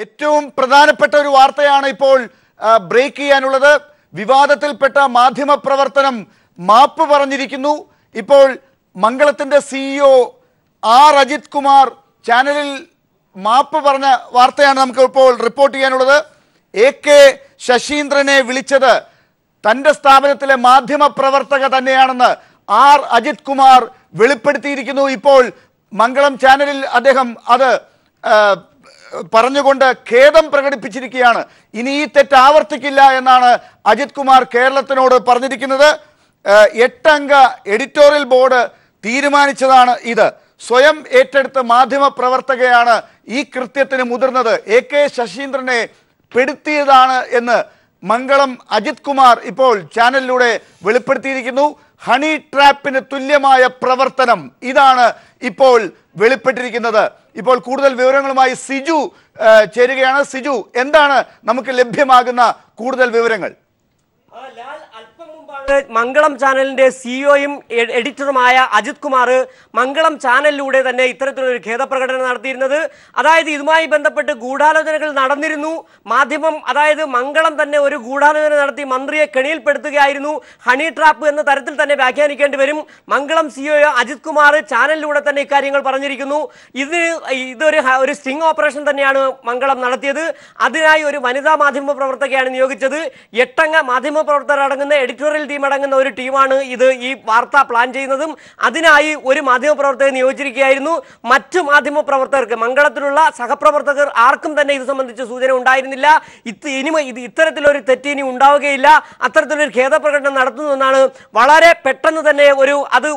ഏറ്റവും പ്രധാനപ്പെട്ട ഒരു വാർത്തയാണ് ഇപ്പോൾ ബ്രേക്ക് ചെയ്യാനുള്ളത്. വിവാദത്തിൽപ്പെട്ട മാധ്യമ പ്രവർത്തനം മാപ്പ് പറഞ്ഞിരിക്കുന്നു. ഇപ്പോൾ മംഗളത്തിന്റെ സിഇഒ ആർ അജിത് കുമാർ ചാനലിൽ മാപ്പ് പറഞ്ഞ വാർത്തയാണ് നമുക്ക് ഇപ്പോൾ റിപ്പോർട്ട് ചെയ്യാനുള്ളത്. AK ശശീന്ദ്രനെ വിളിച്ചത് തന്റെ സ്ഥാപനത്തിലെ മാധ്യമ പ്രവർത്തക തന്നെയാണെന്ന് ആർ അജിത് കുമാർ വെളിപ്പെടുത്തിയിരിക്കുന്നു. ഇപ്പോൾ മംഗളം ചാനലിൽ അദ്ദേഹം അത് പറഞ്ഞുകൊണ്ട് ഖേദം പ്രകടിപ്പിച്ചിരിക്കുകയാണ്. ഇനി ഈ തെറ്റ് ആവർത്തിക്കില്ല എന്നാണ് അജിത് കുമാർ കേരളത്തിനോട് പറഞ്ഞിരിക്കുന്നത്. 8 അംഗ എഡിറ്റോറിയൽ ബോർഡ് തീരുമാനിച്ചതാണ് ഇത്. സ്വയം ഏറ്റെടുത്ത മാധ്യമ പ്രവർത്തകയാണ് ഈ കൃത്യത്തിന് മുതിർന്നത്. AK ശശീന്ദ്രനെ പെടുത്തിയതാണ് എന്ന് മംഗളം അജിത് കുമാർ ഇപ്പോൾ ചാനലിലൂടെ വെളിപ്പെടുത്തിയിരിക്കുന്നു. ഹണി ട്രാപ്പിന് തുല്യമായ പ്രവർത്തനം ഇതാണ് ഇപ്പോൾ വെളിപ്പെട്ടിരിക്കുന്നത്. ഇപ്പോൾ കൂടുതൽ വിവരങ്ങളുമായി സിജു ചേരുകയാണ്. സിജു, എന്താണ് നമുക്ക് ലഭ്യമാകുന്ന കൂടുതൽ വിവരങ്ങൾ? മംഗളം ചാനലിന്റെ സിഇഒയും എഡിറ്ററുമായ അജിത് കുമാർ മംഗളം ചാനലിലൂടെ തന്നെ ഇത്തരത്തിലൊരു ഖേദപ്രകടനം നടത്തിയിരുന്നത്. അതായത് ഇതുമായി ബന്ധപ്പെട്ട് ഗൂഢാലോചനകൾ നടന്നിരുന്നു. മാധ്യമം, അതായത് മംഗളം തന്നെ ഒരു ഗൂഢാലോചന നടത്തി മന്ത്രിയെ കെണിയിൽപ്പെടുത്തുകയായിരുന്നു, ഹണി ട്രാപ്പ് എന്ന തരത്തിൽ തന്നെ വ്യാഖ്യാനിക്കേണ്ടി വരും. മംഗളം സിഇഒ അജിത് കുമാർ ചാനലിലൂടെ തന്നെ ഇക്കാര്യങ്ങൾ പറഞ്ഞിരിക്കുന്നു. ഇതൊരു സ്റ്റിംഗ് ഓപ്പറേഷൻ തന്നെയാണ് മംഗളം നടത്തിയത്. അതിനായി ഒരു വനിതാ മാധ്യമ പ്രവർത്തകയാണ് നിയോഗിച്ചത്. 8 അംഗ മാധ്യമ പ്രവർത്തകർ അടങ്ങുന്ന എഡിറ്റോറിയൽ ടീം അടങ്ങുന്ന ഒരു ടീമാണ് ഈ വാർത്ത പ്ലാൻ ചെയ്യുന്നതും. അതിനായി ഒരു മാധ്യമ പ്രവർത്തകരെ നിയോഗിച്ചിരിക്കുകയായിരുന്നു. മറ്റു മാധ്യമ പ്രവർത്തകർക്ക്, മംഗളത്തിലുള്ള സഹപ്രവർത്തകർ ആർക്കും തന്നെ ഇത് സംബന്ധിച്ച് സൂചന ഉണ്ടായിരുന്നില്ല. ഇത്തരത്തിലൊരു തെറ്റ് ഇനി ഉണ്ടാവുകയില്ല, അത്തരത്തിലൊരു ഖേദപ്രകടനം നടത്തുന്നതെന്നാണ് വളരെ പെട്ടെന്ന് തന്നെ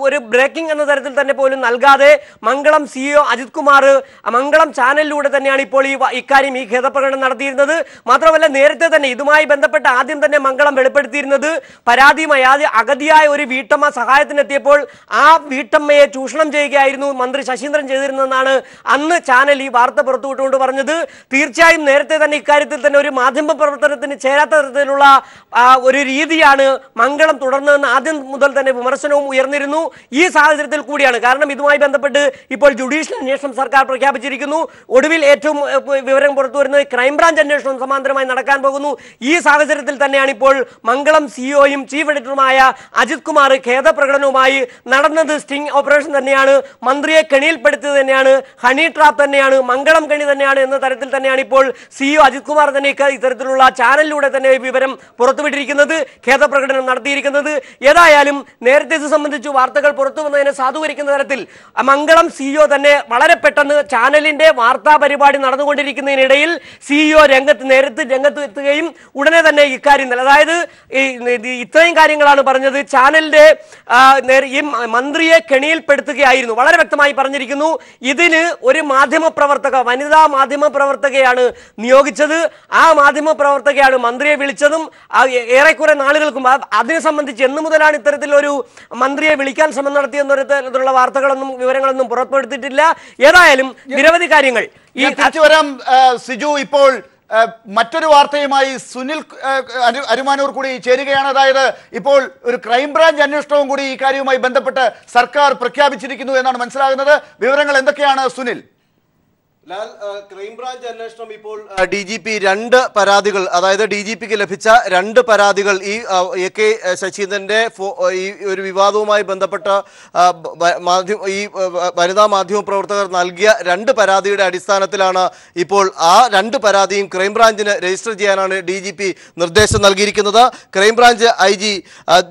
ഒരു ബ്രേക്കിംഗ് എന്ന തരത്തിൽ തന്നെ പോലും നൽകാതെ മംഗളം സിഇഒ അജിത് കുമാർ മംഗളം ചാനലിലൂടെ തന്നെയാണ് ഇപ്പോൾ ഇക്കാര്യം ഈ ഖേദപ്രകടനം നടത്തിയിരുന്നത്. മാത്രമല്ല, നേരത്തെ തന്നെ ഇതുമായി ബന്ധപ്പെട്ട് ആദ്യം തന്നെ മംഗളം വെളിപ്പെടുത്തിയിരുന്നത് അഗതിയായ ഒരു വീട്ടമ്മ സഹായത്തിനെത്തിയപ്പോൾ ആ വീട്ടമ്മയെ ചൂഷണം ചെയ്യുകയായിരുന്നു മന്ത്രി ശശീന്ദ്രൻ ചെയ്തിരുന്നതെന്നാണ് അന്ന് ചാനൽ ഈ വാർത്ത പുറത്തുവിട്ടുകൊണ്ട് പറഞ്ഞത്. തീർച്ചയായും നേരത്തെ തന്നെ ഇക്കാര്യത്തിൽ തന്നെ ഒരു മാധ്യമ പ്രവർത്തനത്തിന് ചേരാത്ത തരത്തിലുള്ള ഒരു രീതിയാണ് മംഗളം തുടർന്നതെന്ന് ആദ്യം മുതൽ തന്നെ വിമർശനവും ഉയർന്നിരുന്നു. ഈ സാഹചര്യത്തിൽ കൂടിയാണ്, കാരണം ഇതുമായി ബന്ധപ്പെട്ട് ഇപ്പോൾ ജുഡീഷ്യൽ അന്വേഷണം സർക്കാർ പ്രഖ്യാപിച്ചിരിക്കുന്നു. ഒടുവിൽ ഏറ്റവും വിവരം പുറത്തു വരുന്നത് ക്രൈംബ്രാഞ്ച് അന്വേഷണം സമാന്തരമായി നടക്കാൻ പോകുന്നു. ഈ സാഹചര്യത്തിൽ തന്നെയാണ് ഇപ്പോൾ മംഗളം സിഇഒയും ചീഫ് എഡിറ്ററുമായ അജിത് കുമാർ ഖേദപ്രകടനവുമായി നടന്നത്. സ്റ്റിംഗ് ഓപ്പറേഷൻ തന്നെയാണ്, മന്ത്രിയെ കെണിയിൽപ്പെടുത്തിയത് തന്നെയാണ്, ഹണി ട്രാപ്പ് തന്നെയാണ്, മംഗളം കെണി തന്നെയാണ് എന്ന തരത്തിൽ തന്നെയാണ് ഇപ്പോൾ സിഇഒ അജിത് കുമാർ തന്നെ ഇത്തരത്തിലുള്ള ചാനലിലൂടെ തന്നെ വിവരം പുറത്തുവിട്ടിരിക്കുന്നത്, ഖേദപ്രകടനം നടത്തിയിരിക്കുന്നത്. ഏതായാലും നേരത്തെ ഇത് സംബന്ധിച്ച് വാർത്തകൾ പുറത്തു വന്നതിനെ സാധൂകരിക്കുന്ന തരത്തിൽ മംഗളം സിഇഒ തന്നെ വളരെ പെട്ടെന്ന് ചാനലിന്റെ വാർത്താ പരിപാടി നടന്നുകൊണ്ടിരിക്കുന്നതിനിടയിൽ സിഇഒ നേരത്തെ രംഗത്തെത്തുകയും ഉടനെ തന്നെ ഇക്കാര്യം, അതായത് ഇത്രയും കാര്യങ്ങളാണ് പറഞ്ഞത്. ചാനലിന്റെ ഈ മന്ത്രിയെ കെണിയിൽപ്പെടുത്തുകയായിരുന്നു, വളരെ വ്യക്തമായി പറഞ്ഞിരിക്കുന്നു. ഇതിന് ഒരു മാധ്യമ പ്രവർത്തക, വനിതാ മാധ്യമ പ്രവർത്തകയാണ് നിയോഗിച്ചത്. ആ മാധ്യമ പ്രവർത്തകയാണ് മന്ത്രിയെ വിളിച്ചതും ഏറെക്കുറെ നാളുകൾക്കും. അതിനെ സംബന്ധിച്ച് എന്നു മുതലാണ് ഇത്തരത്തിലൊരു മന്ത്രിയെ വിളിക്കാൻ ശ്രമം നടത്തിയെന്നൊരു തരത്തിലുള്ള വാർത്തകളൊന്നും വിവരങ്ങളൊന്നും പുറപ്പെടുത്തിയിട്ടില്ല. ഏതായാലും നിരവധി കാര്യങ്ങൾ വരാം. സിജു, ഇപ്പോൾ മറ്റൊരു വാർത്തയുമായി സുനിൽ അരുമാനൂർ കൂടി ചേരുകയാണ്. അതായത് ഇപ്പോൾ ഒരു ക്രൈംബ്രാഞ്ച് അന്വേഷണവും കൂടി ഈ കാര്യവുമായി ബന്ധപ്പെട്ട് സർക്കാർ പ്രഖ്യാപിച്ചിരിക്കുന്നു എന്നാണ് മനസ്സിലാകുന്നത്. വിവരങ്ങൾ എന്തൊക്കെയാണ് സുനിൽ? ലാൽ, ക്രൈംബ്രാഞ്ച് അന്വേഷണം ഇപ്പോൾ DGP 2 പരാതികൾ, അതായത് DGPക്ക് ലഭിച്ച 2 പരാതികൾ ഈ AK ശശീന്ദ്രന്റെ ഈ ഒരു വിവാദവുമായി ബന്ധപ്പെട്ട ഈ വനിതാ മാധ്യമ പ്രവർത്തകർ നൽകിയ 2 പരാതിയുടെ അടിസ്ഥാനത്തിലാണ് ഇപ്പോൾ ആ 2 പരാതിയും ക്രൈംബ്രാഞ്ചിന് രജിസ്റ്റർ ചെയ്യാനാണ് DGP നിർദ്ദേശം നൽകിയിരിക്കുന്നത്. ക്രൈംബ്രാഞ്ച് IG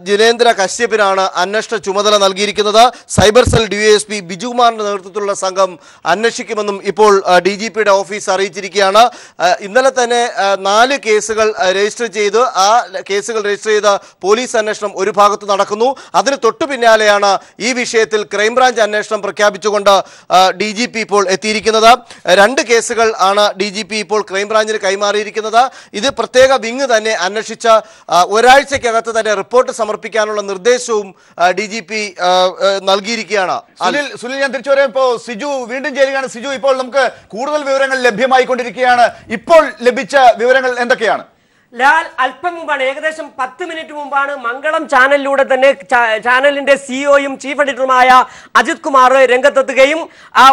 ജിനേന്ദ്ര കശ്യപിനാണ് അന്വേഷണ ചുമതല നൽകിയിരിക്കുന്നത്. സൈബർ സെൽ DSP ബിജുകുമാറിന്റെ നേതൃത്വത്തിലുള്ള സംഘം അന്വേഷിക്കുമെന്നും ഇപ്പോൾ DGPയുടെ ഓഫീസ് അറിയിച്ചിരിക്കുകയാണ്. ഇന്നലെ തന്നെ 4 കേസുകൾ രജിസ്റ്റർ ചെയ്ത് ആ കേസുകൾ രജിസ്റ്റർ ചെയ്ത പോലീസ് അന്വേഷണം ഒരു ഭാഗത്ത് നടക്കുന്നു. അതിന് തൊട്ടു പിന്നാലെയാണ് ഈ വിഷയത്തിൽ ക്രൈംബ്രാഞ്ച് അന്വേഷണം പ്രഖ്യാപിച്ചുകൊണ്ട് DGP ഇപ്പോൾ എത്തിയിരിക്കുന്നത്. 2 കേസുകൾ ആണ് DGP ഇപ്പോൾ ക്രൈംബ്രാഞ്ചിന് കൈമാറിയിരിക്കുന്നത്. ഇത് പ്രത്യേക വിങ് തന്നെ അന്വേഷിച്ച ഒരാഴ്ചക്കകത്ത് തന്നെ റിപ്പോർട്ട് സമർപ്പിക്കാനുള്ള നിർദ്ദേശവും DGP നൽകിയിരിക്കുകയാണ്. സുനിൽ, ഞാൻ തിരിച്ചു വരാം. ഇപ്പോൾ സിജു വീണ്ടും ചേരുകയാണ്. സിജു, ഇപ്പോൾ നമുക്ക് കൂടുതൽ വിവരങ്ങൾ ലഭ്യമായിക്കൊണ്ടിരിക്കുകയാണ്. ഇപ്പോൾ ലഭിച്ച വിവരങ്ങൾ എന്തൊക്കെയാണ്? ലാൽ അല്പം മുമ്പാണ്, ഏകദേശം 10 മിനിറ്റ് മുമ്പാണ് മംഗളം ചാനലിലൂടെ തന്നെ ചാനലിന്റെ സിഇഒയും ചീഫ് എഡിറ്ററുമായ അജിത് കുമാർ രംഗത്തെത്തുകയും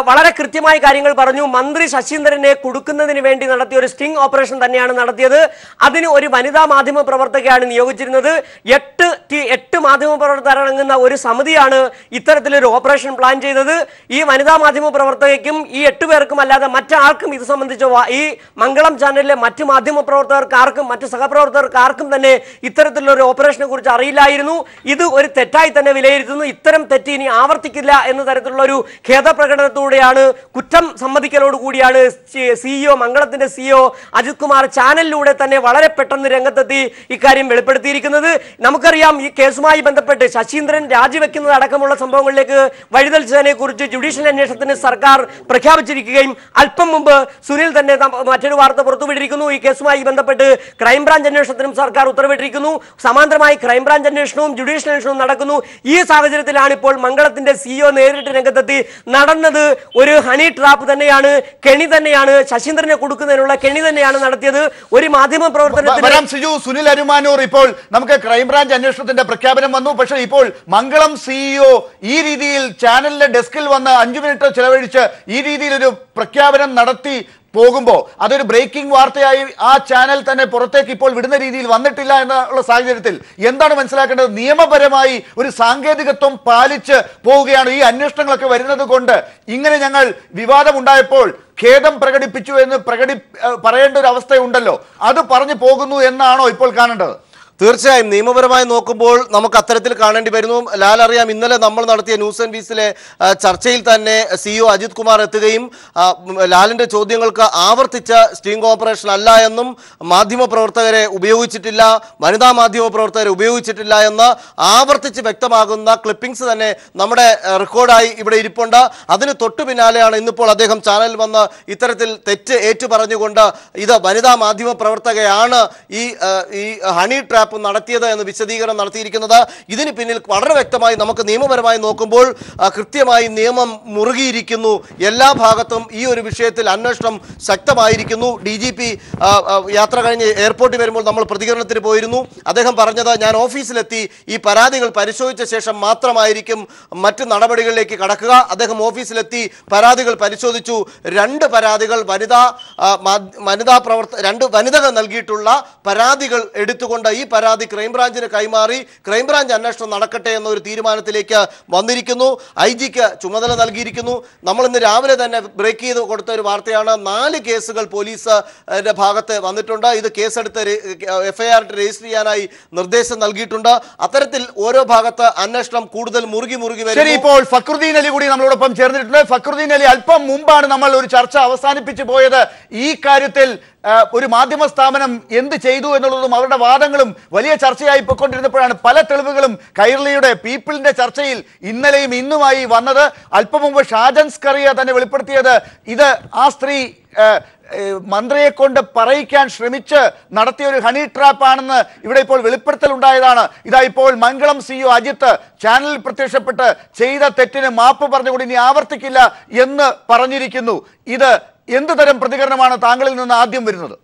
വളരെ കൃത്യമായ കാര്യങ്ങൾ പറഞ്ഞു. മന്ത്രി ശശീന്ദ്രനെ കൊടുക്കുന്നതിന് വേണ്ടി നടത്തിയ ഒരു സ്റ്റിംഗ് ഓപ്പറേഷൻ തന്നെയാണ് നടത്തിയത്. അതിന് ഒരു വനിതാ മാധ്യമ പ്രവർത്തകയാണ് നിയോഗിച്ചിരുന്നത്. 8 മാധ്യമ പ്രവർത്തകർ അടങ്ങുന്ന ഒരു സമിതിയാണ് ഇത്തരത്തിലൊരു ഓപ്പറേഷൻ പ്ലാൻ ചെയ്തത്. ഈ വനിതാ മാധ്യമ പ്രവർത്തകയ്ക്കും ഈ 8 പേർക്കും അല്ലാതെ മറ്റാർക്കും ഇത് സംബന്ധിച്ച് ഈ മംഗളം ചാനലിലെ മറ്റ് മാധ്യമ പ്രവർത്തകർക്കാർക്കും മറ്റ് സഹപ്രവർത്തകർക്ക് ആർക്കും തന്നെ ഇത്തരത്തിലുള്ള ഒരു ഓപ്പറേഷനെ കുറിച്ച് അറിയില്ലായിരുന്നു. ഇത് ഒരു തെറ്റായി തന്നെ വിലയിരുത്തുന്നു. ഇത്തരം തെറ്റ് ഇനി ആവർത്തിക്കില്ല എന്ന തരത്തിലുള്ള ഒരു ഖേദപ്രകടനത്തോടെയാണ്, കുറ്റം സമ്മതിക്കലോടുകൂടിയാണ് സിഇഒ മംഗളത്തിന്റെ സിഇഒ അജിത് കുമാർ ചാനലിലൂടെ തന്നെ വളരെ പെട്ടെന്ന് രംഗത്തെത്തി ഇക്കാര്യം വെളിപ്പെടുത്തിയിരിക്കുന്നത്. നമുക്കറിയാം, ഈ കേസുമായി ബന്ധപ്പെട്ട് ശശീന്ദ്രൻ രാജിവെക്കുന്നത് അടക്കമുള്ള സംഭവങ്ങളിലേക്ക് വഴിതെളിച്ചതിനെ കുറിച്ച് ജുഡീഷ്യൽ അന്വേഷണത്തിന് സർക്കാർ പ്രഖ്യാപിച്ചിരിക്കുകയും അല്പം മുമ്പ് സുനിൽ തന്നെ മറ്റൊരു വാർത്ത പുറത്തുവിട്ടിരിക്കുന്നു. ഈ കേസുമായി ബന്ധപ്പെട്ട് ക്രൈംബ്രാഞ്ച് അന്വേഷണത്തിനും സർക്കാർ ഉത്തരവിട്ടിരിക്കുന്നു. സമാന്തരമായി ക്രൈംബ്രാഞ്ച് അന്വേഷണവും ജുഡീഷ്യൽ അന്വേഷണവും നടക്കുന്നു. ഈ സാഹചര്യത്തിലാണ് ഇപ്പോൾ മംഗളത്തിന്റെ സിഇഒ നേരിട്ട് രംഗത്തെത്തി നടന്നത് ഒരു ഹണി ട്രാപ്പ് തന്നെയാണ്, കെണി തന്നെയാണ്, ശശീന്ദ്രനെ കൊടുക്കുന്നതിനുള്ള കെണി തന്നെയാണ് നടത്തിയത്. ഒരു മാധ്യമ പ്രവർത്തനത്തിന് സുനിൽ അരുമാനൂർ, ഇപ്പോൾ നമുക്ക് ക്രൈംബ്രാഞ്ച് അന്വേഷണത്തിന്റെ പ്രഖ്യാപനം വന്നു. പക്ഷേ ഇപ്പോൾ മംഗളം സിഇഒ ഈ രീതിയിൽ ചാനലിന്റെ ഡെസ്കിൽ വന്ന് 5 മിനിറ്റ് ചെലവഴിച്ച് ഈ രീതിയിൽ ഒരു പ്രഖ്യാപനം നടത്തി പോകുമ്പോൾ അതൊരു ബ്രേക്കിംഗ് വാർത്തയായി ആ ചാനൽ തന്നെ പുറത്തേക്ക് ഇപ്പോൾ വിടുന്ന രീതിയിൽ വന്നിട്ടില്ല എന്നുള്ള സാഹചര്യത്തിൽ എന്താണ് മനസ്സിലാക്കേണ്ടത്? നിയമപരമായി ഒരു സാങ്കേതികത്വം പാലിച്ച് പോവുകയാണ്. ഈ അന്വേഷണങ്ങളൊക്കെ വരുന്നത് കൊണ്ട് ഇങ്ങനെ ഞങ്ങൾ വിവാദമുണ്ടായപ്പോൾ ഖേദം പ്രകടിപ്പിച്ചു എന്ന് പറയേണ്ട ഒരു അവസ്ഥയുണ്ടല്ലോ, അത് പറഞ്ഞു പോകുന്നു എന്നാണോ ഇപ്പോൾ കാണേണ്ടത്? തീർച്ചയായും നിയമപരമായി നോക്കുമ്പോൾ നമുക്ക് അത്തരത്തിൽ കാണേണ്ടി വരുന്നു. ലാൽ അറിയാം, ഇന്നലെ നമ്മൾ നടത്തിയ ന്യൂസ് ആൻഡ് വീസിലെ ചർച്ചയിൽ തന്നെ സിഇഒ അജിത് കുമാർ എത്തുകയും ലാലിന്റെ ചോദ്യങ്ങൾക്ക് ആവർത്തിച്ച സ്റ്റിംഗ് ഓപ്പറേഷൻ അല്ല എന്നും മാധ്യമപ്രവർത്തകരെ ഉപയോഗിച്ചിട്ടില്ല, വനിതാ മാധ്യമപ്രവർത്തകരെ ഉപയോഗിച്ചിട്ടില്ല എന്ന് ആവർത്തിച്ച് വ്യക്തമാകുന്ന ക്ലിപ്പിംഗ്സ് തന്നെ നമ്മുടെ റെക്കോർഡായി ഇവിടെ ഇരിപ്പുണ്ട്. അതിന് തൊട്ടു പിന്നാലെയാണ് ഇന്നിപ്പോൾ അദ്ദേഹം ചാനലിൽ വന്ന് ഇത്തരത്തിൽ തെറ്റ് ഏറ്റുപറഞ്ഞുകൊണ്ട് ഇത് വനിതാ മാധ്യമ പ്രവർത്തകയാണ് ഈ ഹണി ട്രാപ്പ് നടത്തിയത് എന്ന് വിശദീകരണം നടത്തിയിരിക്കുന്നത്. ഇതിന് പിന്നിൽ വളരെ വ്യക്തമായി നമുക്ക് നിയമപരമായി നോക്കുമ്പോൾ കൃത്യമായി നിയമം മുറുകിയിരിക്കുന്നു. എല്ലാ ഭാഗത്തും ഈ ഒരു വിഷയത്തിൽ അന്വേഷണം ശക്തമായിരിക്കുന്നു. DGP യാത്ര കഴിഞ്ഞ് എയർപോർട്ടിൽ വരുമ്പോൾ നമ്മൾ പ്രതികരണത്തിന് പോയിരുന്നു. അദ്ദേഹം പറഞ്ഞത്, ഞാൻ ഓഫീസിലെത്തി ഈ പരാതികൾ പരിശോധിച്ച ശേഷം മാത്രമായിരിക്കും മറ്റ് നടപടികളിലേക്ക് കടക്കുക. അദ്ദേഹം ഓഫീസിലെത്തി പരാതികൾ പരിശോധിച്ചു. 2 പരാതികൾ രണ്ട് വനിതകൾ നൽകിയിട്ടുള്ള പരാതികൾ എടുത്തുകൊണ്ട് ഈ പരാതി ക്രൈംബ്രാഞ്ചിന് കൈമാറി ക്രൈംബ്രാഞ്ച് അന്വേഷണം നടക്കട്ടെ എന്നൊരു തീരുമാനത്തിലേക്ക് വന്നിരിക്കുന്നു. IG-ക്ക് ചുമതല നൽകിയിരിക്കുന്നു. നമ്മൾ ഇന്ന് രാവിലെ തന്നെ ബ്രേക്ക് ചെയ്ത് കൊടുത്ത ഒരു വാർത്തയാണ്. 4 കേസുകൾ പോലീസിന്റെ ഭാഗത്ത് വന്നിട്ടുണ്ട്. ഇത് കേസെടുത്ത് FIR രജിസ്റ്റർ ചെയ്യാനായി നിർദ്ദേശം നൽകിയിട്ടുണ്ട്. അത്തരത്തിൽ ഓരോ ഭാഗത്ത് അന്വേഷണം കൂടുതൽ മുറുകി വരും. ഇപ്പോൾ ഫക്രുദ്ദീൻ അലി കൂടി നമ്മളോടൊപ്പം ചേർന്നിട്ടുണ്ട്. ഫക്രുദ്ദീൻ അലി, അല്പം മുമ്പാണ് നമ്മൾ ഒരു ചർച്ച അവസാനിപ്പിച്ചു പോയത്. ഈ കാര്യത്തിൽ ഒരു മാധ്യമ സ്ഥാപനം എന്ത് ചെയ്തു എന്നുള്ളതും അവരുടെ വാദങ്ങളും വലിയ ചർച്ചയായി പോയിക്കൊണ്ടിരുന്നപ്പോഴാണ് പല തെളിവുകളും കൈരളിയുടെ പീപ്പിളിന്റെ ചർച്ചയിൽ ഇന്നലെയും ഇന്നുമായി വന്നത്. അല്പം മുമ്പ് ഷാജൻ സ്കറിയ തന്നെ വെളിപ്പെടുത്തിയത് ഇത് ആ സ്ത്രീ മന്ത്രിയെ കൊണ്ട് പറയിക്കാൻ ശ്രമിച്ച് നടത്തിയ ഒരു ഹണി ട്രാപ്പ് ആണെന്ന് ഇവിടെ ഇപ്പോൾ വെളിപ്പെടുത്തൽ ഉണ്ടായതാണ്. ഇതാ ഇപ്പോൾ മംഗളം സിഇഒ അജിത്ത് ചാനലിൽ പ്രത്യക്ഷപ്പെട്ട് ചെയ്ത തെറ്റിന് മാപ്പ് പറഞ്ഞുകൊണ്ട് ഇനി ആവർത്തിക്കില്ല എന്ന് പറഞ്ഞിരിക്കുന്നു. ഇത് എന്ത് തരം പ്രതികരണമാണ് താങ്കളിൽ നിന്ന് ആദ്യം വരുന്നത്?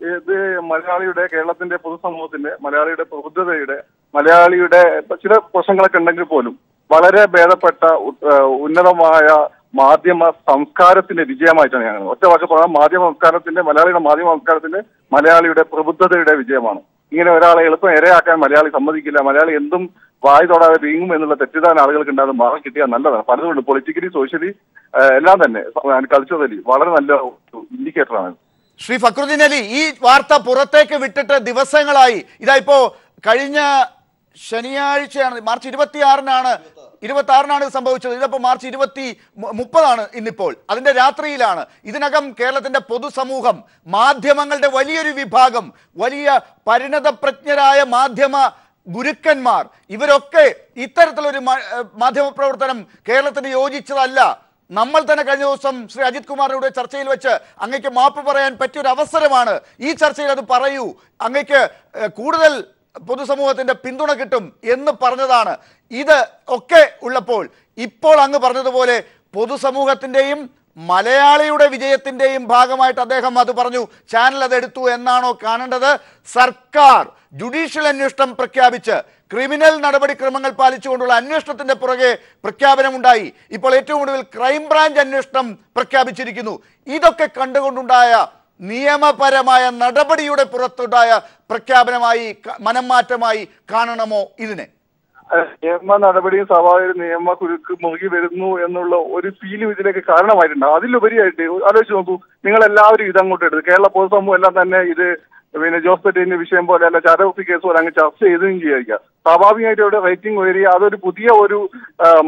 ഇത് മലയാളിയുടെ, കേരളത്തിന്റെ പൊതുസമൂഹത്തിന്റെ, മലയാളിയുടെ പ്രബുദ്ധതയുടെ, മലയാളിയുടെ ചില പ്രശ്നങ്ങളൊക്കെ ഉണ്ടെങ്കിൽ പോലും വളരെ ഭേദപ്പെട്ട ഉന്നതമായ മാധ്യമ സംസ്കാരത്തിന്റെ വിജയമായിട്ടാണ് ഞാൻ ഒറ്റ വാക്ക് പറയാം. മാധ്യമ സംസ്കാരത്തിന്റെ, മലയാളിയുടെ മാധ്യമ സംസ്കാരത്തിന്റെ, മലയാളിയുടെ പ്രബുദ്ധതയുടെ വിജയമാണ്. ഇങ്ങനെ ഒരാളെ എളുപ്പം ഇരയാക്കാൻ മലയാളി സമ്മതിക്കില്ല. മലയാളി എന്തും വായി തൊടാതെ വീങ്ങും എന്നുള്ള തെറ്റിദ്ധാരണ ആളുകൾക്ക് ഉണ്ടാകും. മാറാൻ കിട്ടിയാൽ നല്ലതാണ്. പലതുകൊണ്ട് പൊളിറ്റിക്കലി, സോഷ്യലി എല്ലാം തന്നെ, കൾച്ചറലി വളരെ നല്ല ഇൻഡിക്കേറ്ററാണ്. ശ്രീ ഫക്രുദ്ദീൻ അലി, ഈ വാർത്ത പുറത്തേക്ക് വിട്ടിട്ട് ദിവസങ്ങളായി. ഇതാ ഇപ്പോ കഴിഞ്ഞ ശനിയാഴ്ചയാണ്, മാർച്ച് 26-നാണ് സംഭവിച്ചത്. ഇതിപ്പോ മാർച്ച് 30 ഇന്നിപ്പോൾ. അതിന്റെ രാത്രിയിലാണ്. ഇതിനകം കേരളത്തിന്റെ പൊതുസമൂഹം, മാധ്യമങ്ങളുടെ വലിയൊരു വിഭാഗം, വലിയ പരിണതപ്രജ്ഞരായ മാധ്യമ ഗുരുക്കന്മാർ, ഇവരൊക്കെ ഇത്തരത്തിലൊരു മാധ്യമ പ്രവർത്തനം കേരളത്തിന് യോജിച്ചതല്ല. നമ്മൾ തന്നെ കഴിഞ്ഞ ദിവസം ശ്രീ അജിത് കുമാറിന്റെ ചർച്ചയിൽ വെച്ച് അങ്ങയ്ക്ക് മാപ്പ് പറയാൻ പറ്റിയൊരു അവസരമാണ്, ഈ ചർച്ചയിൽ അത് പറയൂ, അങ്ങയ്ക്ക് കൂടുതൽ പൊതുസമൂഹത്തിന്റെ പിന്തുണ കിട്ടും എന്ന് പറഞ്ഞതാണ്. ഇത് ഒക്കെ ഉള്ളപ്പോൾ ഇപ്പോൾ അങ്ങ് പറഞ്ഞതുപോലെ പൊതുസമൂഹത്തിന്റെയും മലയാളിയുടെ വിജയത്തിന്റെയും ഭാഗമായിട്ട് അദ്ദേഹം അത് പറഞ്ഞു, ചാനൽ അതെടുത്തു എന്നാണോ കാണേണ്ടത്? സർക്കാർ ജുഡീഷ്യൽ അന്വേഷണം പ്രഖ്യാപിച്ച് ക്രിമിനൽ നടപടിക്രമങ്ങൾ പാലിച്ചുകൊണ്ടുള്ള അന്വേഷണത്തിന്റെ പുറകെ പ്രഖ്യാപനമുണ്ടായി. ഇപ്പോൾ ഏറ്റവും ഒടുവിൽ ക്രൈംബ്രാഞ്ച് അന്വേഷണം പ്രഖ്യാപിച്ചിരിക്കുന്നു. ഇതൊക്കെ കണ്ടുകൊണ്ടുണ്ടായ നിയമപരമായ നടപടിയുടെ പുറത്തുണ്ടായ പ്രഖ്യാപനമായി, മനംമാറ്റമായി കാണണമോ ഇതിനെ? നിയമ നടപടിയും സ്വാഭാവിക നിയമ കുരുക്ക് മുറുകി വരുന്നു എന്നുള്ള ഒരു ഫീലും ഇതിലേക്ക് കാരണമായിട്ടുണ്ട്. അതിലുപരിയായിട്ട് ആലോചിച്ച് നോക്കൂ, നിങ്ങൾ എല്ലാവരും ഇതങ്ങോട്ട് എടുത്തു. കേരള പൊതുസമൂഹം എല്ലാം തന്നെ ഇത് ജോസ് തെറ്റിന്റെ വിഷയം പോലെ അല്ല ചാരോഫി കേസ് പോലെ അങ്ങ് ചർച്ച ചെയ്തുകയും ചെയ്യുക. സ്വാഭാവികമായിട്ട് അവിടെ റേറ്റിംഗ് ഉയരുക, അതൊരു പുതിയ ഒരു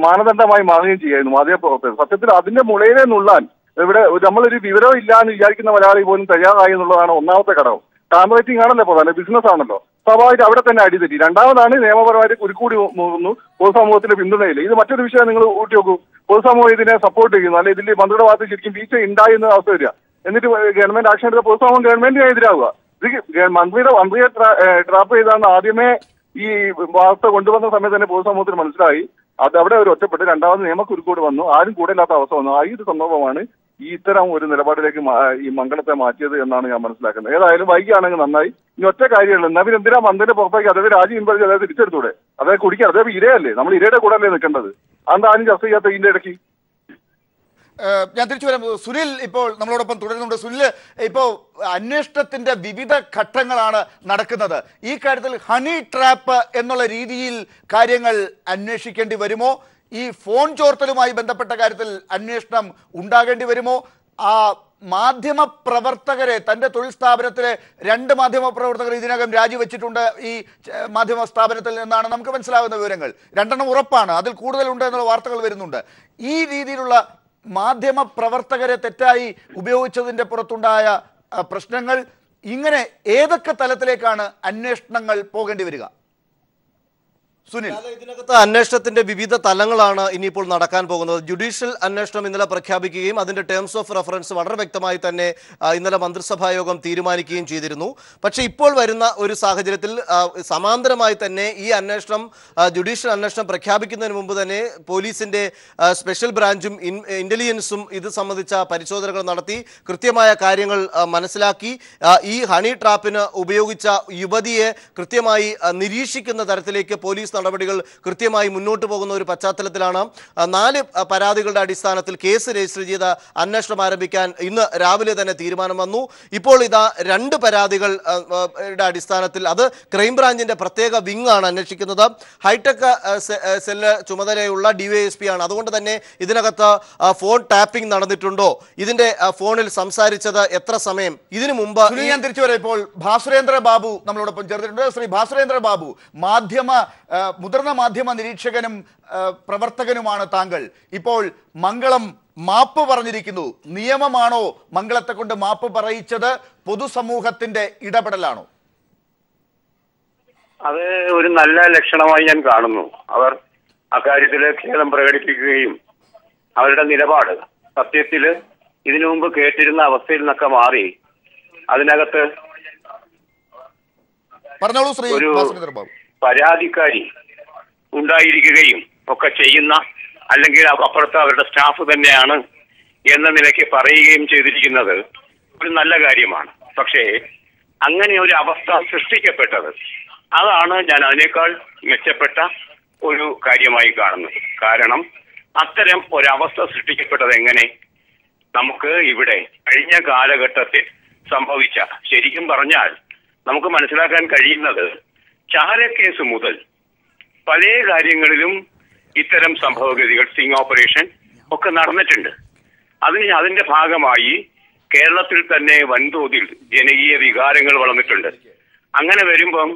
മാനദണ്ഡമായി മാറുകയും ചെയ്യായിരുന്നു മാധ്യമപ്രവർത്തകർ. സത്യത്തിൽ അതിന്റെ മുളയിലെ നുള്ളാൻ ഇവിടെ നമ്മളൊരു വിവരം ഇല്ല എന്ന് വിചാരിക്കുന്ന മലയാളി പോലും തയ്യാറായി എന്നുള്ളതാണ് ഒന്നാമത്തെ ഘടകം. ടാമ്പറേറ്റിംഗ് ആണല്ലോ പ്രധാനം, ബിസിനസ് ആണല്ലോ. സ്വാഭാവികമായിട്ട് അവിടെ തന്നെ അടിതെറ്റി. രണ്ടാമതാണ് നിയമപരമായിട്ട് കുരുക്കൂടി പോകുന്നു പൊതുസമൂഹത്തിന്റെ പിന്തുണയില്ല. ഇത് മറ്റൊരു വിഷയം നിങ്ങൾ കൂട്ടി നോക്കൂ. പൊതുസമൂഹം ഇതിനെ സപ്പോർട്ട് ചെയ്യുന്നു, അല്ലെ ഇതിൽ മന്ത്രിയുടെ ഭാഗത്ത് ശരിക്കും വീഴ്ച ഉണ്ടായി എന്ന അവസ്ഥ വരിക. എന്നിട്ട് ഗവൺമെന്റ് ആക്ഷൻ എടുത്ത പൊതുസമൂഹം ഗവൺമെന്റിനെ എതിരാവുക. ഇത് മന്ത്രിയെ ട്രാപ്പ് ചെയ്താന്ന് ആദ്യമേ ഈ വാർത്ത കൊണ്ടുവന്ന സമയത്ത് തന്നെ പൊതുസമൂഹത്തിന് മനസ്സിലായി. അത് അവിടെ ഒരു ഒറ്റപ്പെട്ട് രണ്ടാമത് നിയമക്കുരുക്കോട് വന്നു, ആരും കൂടെ ഇല്ലാത്ത അവസ്ഥ വന്നു. ആ ഒരു സന്ദർഭമാണ് ഈ ഇത്തരം ഒരു നിലപാടിലേക്ക് ഈ മംഗളത്തെ മാറ്റിയത് എന്നാണ് ഞാൻ മനസ്സിലാക്കുന്നത്. ഏതായാലും വൈകിയാണെങ്കിൽ നന്നായി. ഇനി ഒറ്റ കാര്യമുള്ളൂ, എന്നാ പിന്നെ എന്തിനാ മന്ത്രിന്റെ പുറത്തേക്ക് അതായത് രാജി ഇൻപറിച്ച് അതായത് തിരിച്ചെടുത്തൂടെ? അതായത് കുടിക്കാൻ അതായത് ഇരയല്ലേ, നമ്മൾ ഇരയുടെ കൂടെ അല്ലേ നിൽക്കേണ്ടത്? അതെന്താ ആരും ചർച്ച ചെയ്യാത്ത ഇതിന്റെ ഇടയ്ക്ക്? ഞാൻ തിരിച്ചു വരാം. സുനിൽ ഇപ്പോൾ നമ്മളോടൊപ്പം തുടരുന്നുണ്ട്. സുനിൽ, ഇപ്പോൾ അന്വേഷണത്തിന്റെ വിവിധ ഘട്ടങ്ങളാണ് നടക്കുന്നത്. ഈ കാര്യത്തിൽ ഹണി ട്രാപ്പ് എന്നുള്ള രീതിയിൽ കാര്യങ്ങൾ അന്വേഷിക്കേണ്ടി വരുമോ? ഈ ഫോൺ ചോർത്തലുമായി ബന്ധപ്പെട്ട കാര്യത്തിൽ അന്വേഷണം ഉണ്ടാകേണ്ടി വരുമോ? ആ മാധ്യമ പ്രവർത്തകരെ, തൻ്റെ തൊഴിൽ സ്ഥാപനത്തിലെ 2 മാധ്യമ പ്രവർത്തകർ ഇതിനകം രാജിവെച്ചിട്ടുണ്ട് ഈ മാധ്യമ സ്ഥാപനത്തിൽ നിന്നാണ് നമുക്ക് മനസ്സിലാകുന്ന വിവരങ്ങൾ. 2 ഉറപ്പാണ്, അതിൽ കൂടുതലുണ്ട് എന്നുള്ള വാർത്തകൾ വരുന്നുണ്ട്. ഈ രീതിയിലുള്ള മാധ്യമ പ്രവർത്തകരെ തെറ്റായി ഉപയോഗിച്ചതിൻ്റെ പുറത്തുണ്ടായ പ്രശ്നങ്ങൾ, ഇങ്ങനെ ഏതൊക്കെ തലത്തിലേക്കാണ് അന്വേഷണങ്ങൾ പോകേണ്ടി വരിക? സുനിൽ, ഇതിനകത്ത് അന്വേഷണത്തിന്റെ വിവിധ തലങ്ങളാണ് ഇനിയിപ്പോൾ നടക്കാൻ പോകുന്നത്. ജുഡീഷ്യൽ അന്വേഷണം ഇന്നലെ പ്രഖ്യാപിക്കുകയും അതിന്റെ ടേംസ് ഓഫ് റെഫറൻസ് വളരെ വ്യക്തമായി തന്നെ ഇന്നലെ മന്ത്രിസഭാ യോഗം തീരുമാനിക്കുകയും ചെയ്തിരുന്നു. പക്ഷേ ഇപ്പോൾ വരുന്ന ഒരു സാഹചര്യത്തിൽ സമാന്തരമായി തന്നെ ഈ അന്വേഷണം, ജുഡീഷ്യൽ അന്വേഷണം പ്രഖ്യാപിക്കുന്നതിന് മുമ്പ് തന്നെ പോലീസിന്റെ സ്പെഷ്യൽ ബ്രാഞ്ചും ഇന്റലിജൻസും ഇത് സംബന്ധിച്ച പരിശോധനകൾ നടത്തി കൃത്യമായ കാര്യങ്ങൾ മനസ്സിലാക്കി ഈ ഹണി ട്രാപ്പിന് ഉപയോഗിച്ച യുവതിയെ കൃത്യമായി നിരീക്ഷിക്കുന്ന തരത്തിലേക്ക് പോലീസ് നടപടികൾ കൃത്യമായി മുന്നോട്ട് പോകുന്ന ഒരു പശ്ചാത്തലത്തിലാണ് 4 പരാതികളുടെ അടിസ്ഥാനത്തിൽ കേസ് രജിസ്റ്റർ ചെയ്ത് അന്വേഷണം ആരംഭിക്കാൻ ഇന്ന് രാവിലെ തന്നെ തീരുമാനം വന്നു. ഇപ്പോൾ ഇതാ 2 പരാതികളുടെ അടിസ്ഥാനത്തിൽ, അത് ക്രൈംബ്രാഞ്ചിന്റെ പ്രത്യേക വിങ് ആണ് അന്വേഷിക്കുന്നത്. ഹൈടെക് സെല്ല് ചുമതലയുള്ള DYSP ആണ്. അതുകൊണ്ട് തന്നെ ഇതിനകത്ത് ഫോൺ ടാപ്പിംഗ് നടന്നിട്ടുണ്ടോ, ഇതിന്റെ ഫോണിൽ സംസാരിച്ചത് എത്ര സമയം, ഇതിനു മുമ്പ് ഞാൻ തിരിച്ചു വരാം. ഇപ്പോൾ ഭാസുരേന്ദ്ര ബാബു നമ്മളോടൊപ്പം ചേർന്നിട്ടുണ്ട്. ശ്രീ ഭാസുരേന്ദ്ര ബാബു, മുതിർന്ന മാധ്യമ നിരീക്ഷകനും പ്രവർത്തകനുമാണ് താങ്കൾ. ഇപ്പോൾ മംഗളം മാപ്പ് പറഞ്ഞിരിക്കുന്നു. നിയമമാണോ മംഗളത്തെ കൊണ്ട് മാപ്പ് പറയിച്ചത്? പൊതുസമൂഹത്തിന്റെ ഇടപെടലാണോ? അത് ഒരു നല്ല ലക്ഷണമായി ഞാൻ കാണുന്നു. അവർ അക്കാര്യത്തിൽ ഖേദം പ്രകടിപ്പിക്കുകയും അവരുടെ നിലപാട് സത്യത്തിൽ ഇതിനു മുമ്പ് കേട്ടിരുന്ന അവസ്ഥയിൽ നിന്നൊക്കെ മാറി അതിനകത്ത് പറഞ്ഞോളൂ ശ്രീ ഒരു ഭാസുരേന്ദ്ര ബാബു. പരാതിക്കാരി ഉണ്ടായിരിക്കുകയും ഒക്കെ ചെയ്യുന്ന, അല്ലെങ്കിൽ അപ്പുറത്ത് അവരുടെ സ്റ്റാഫ് തന്നെയാണ് എന്ന നിലയ്ക്ക് പറയുകയും ചെയ്തിരിക്കുന്നത് ഒരു നല്ല കാര്യമാണ്. പക്ഷേ അങ്ങനെ ഒരു അവസ്ഥ സൃഷ്ടിക്കപ്പെട്ടത്, അതാണ് ഞാൻ അതിനേക്കാൾ മെച്ചപ്പെട്ട ഒരു കാര്യമായി കാണുന്നത്. കാരണം അത്തരം ഒരവസ്ഥ സൃഷ്ടിക്കപ്പെട്ടത് എങ്ങനെ? നമുക്ക് ഇവിടെ കഴിഞ്ഞ കാലഘട്ടത്തിൽ സംഭവിച്ച, ശരിക്കും പറഞ്ഞാൽ നമുക്ക് മനസ്സിലാക്കാൻ കഴിയുന്നത്, ചാരക്കേസ് മുതൽ പല കാര്യങ്ങളിലും ഇത്തരം സംഭവഗതികൾ, സ്റ്റിംഗ് ഓപ്പറേഷൻ ഒക്കെ നടന്നിട്ടുണ്ട്. അതിന്റെ ഭാഗമായി കേരളത്തിൽ തന്നെ വൻതോതിൽ ജനകീയ വികാരങ്ങൾ വളർന്നിട്ടുണ്ട്. അങ്ങനെ വരുമ്പം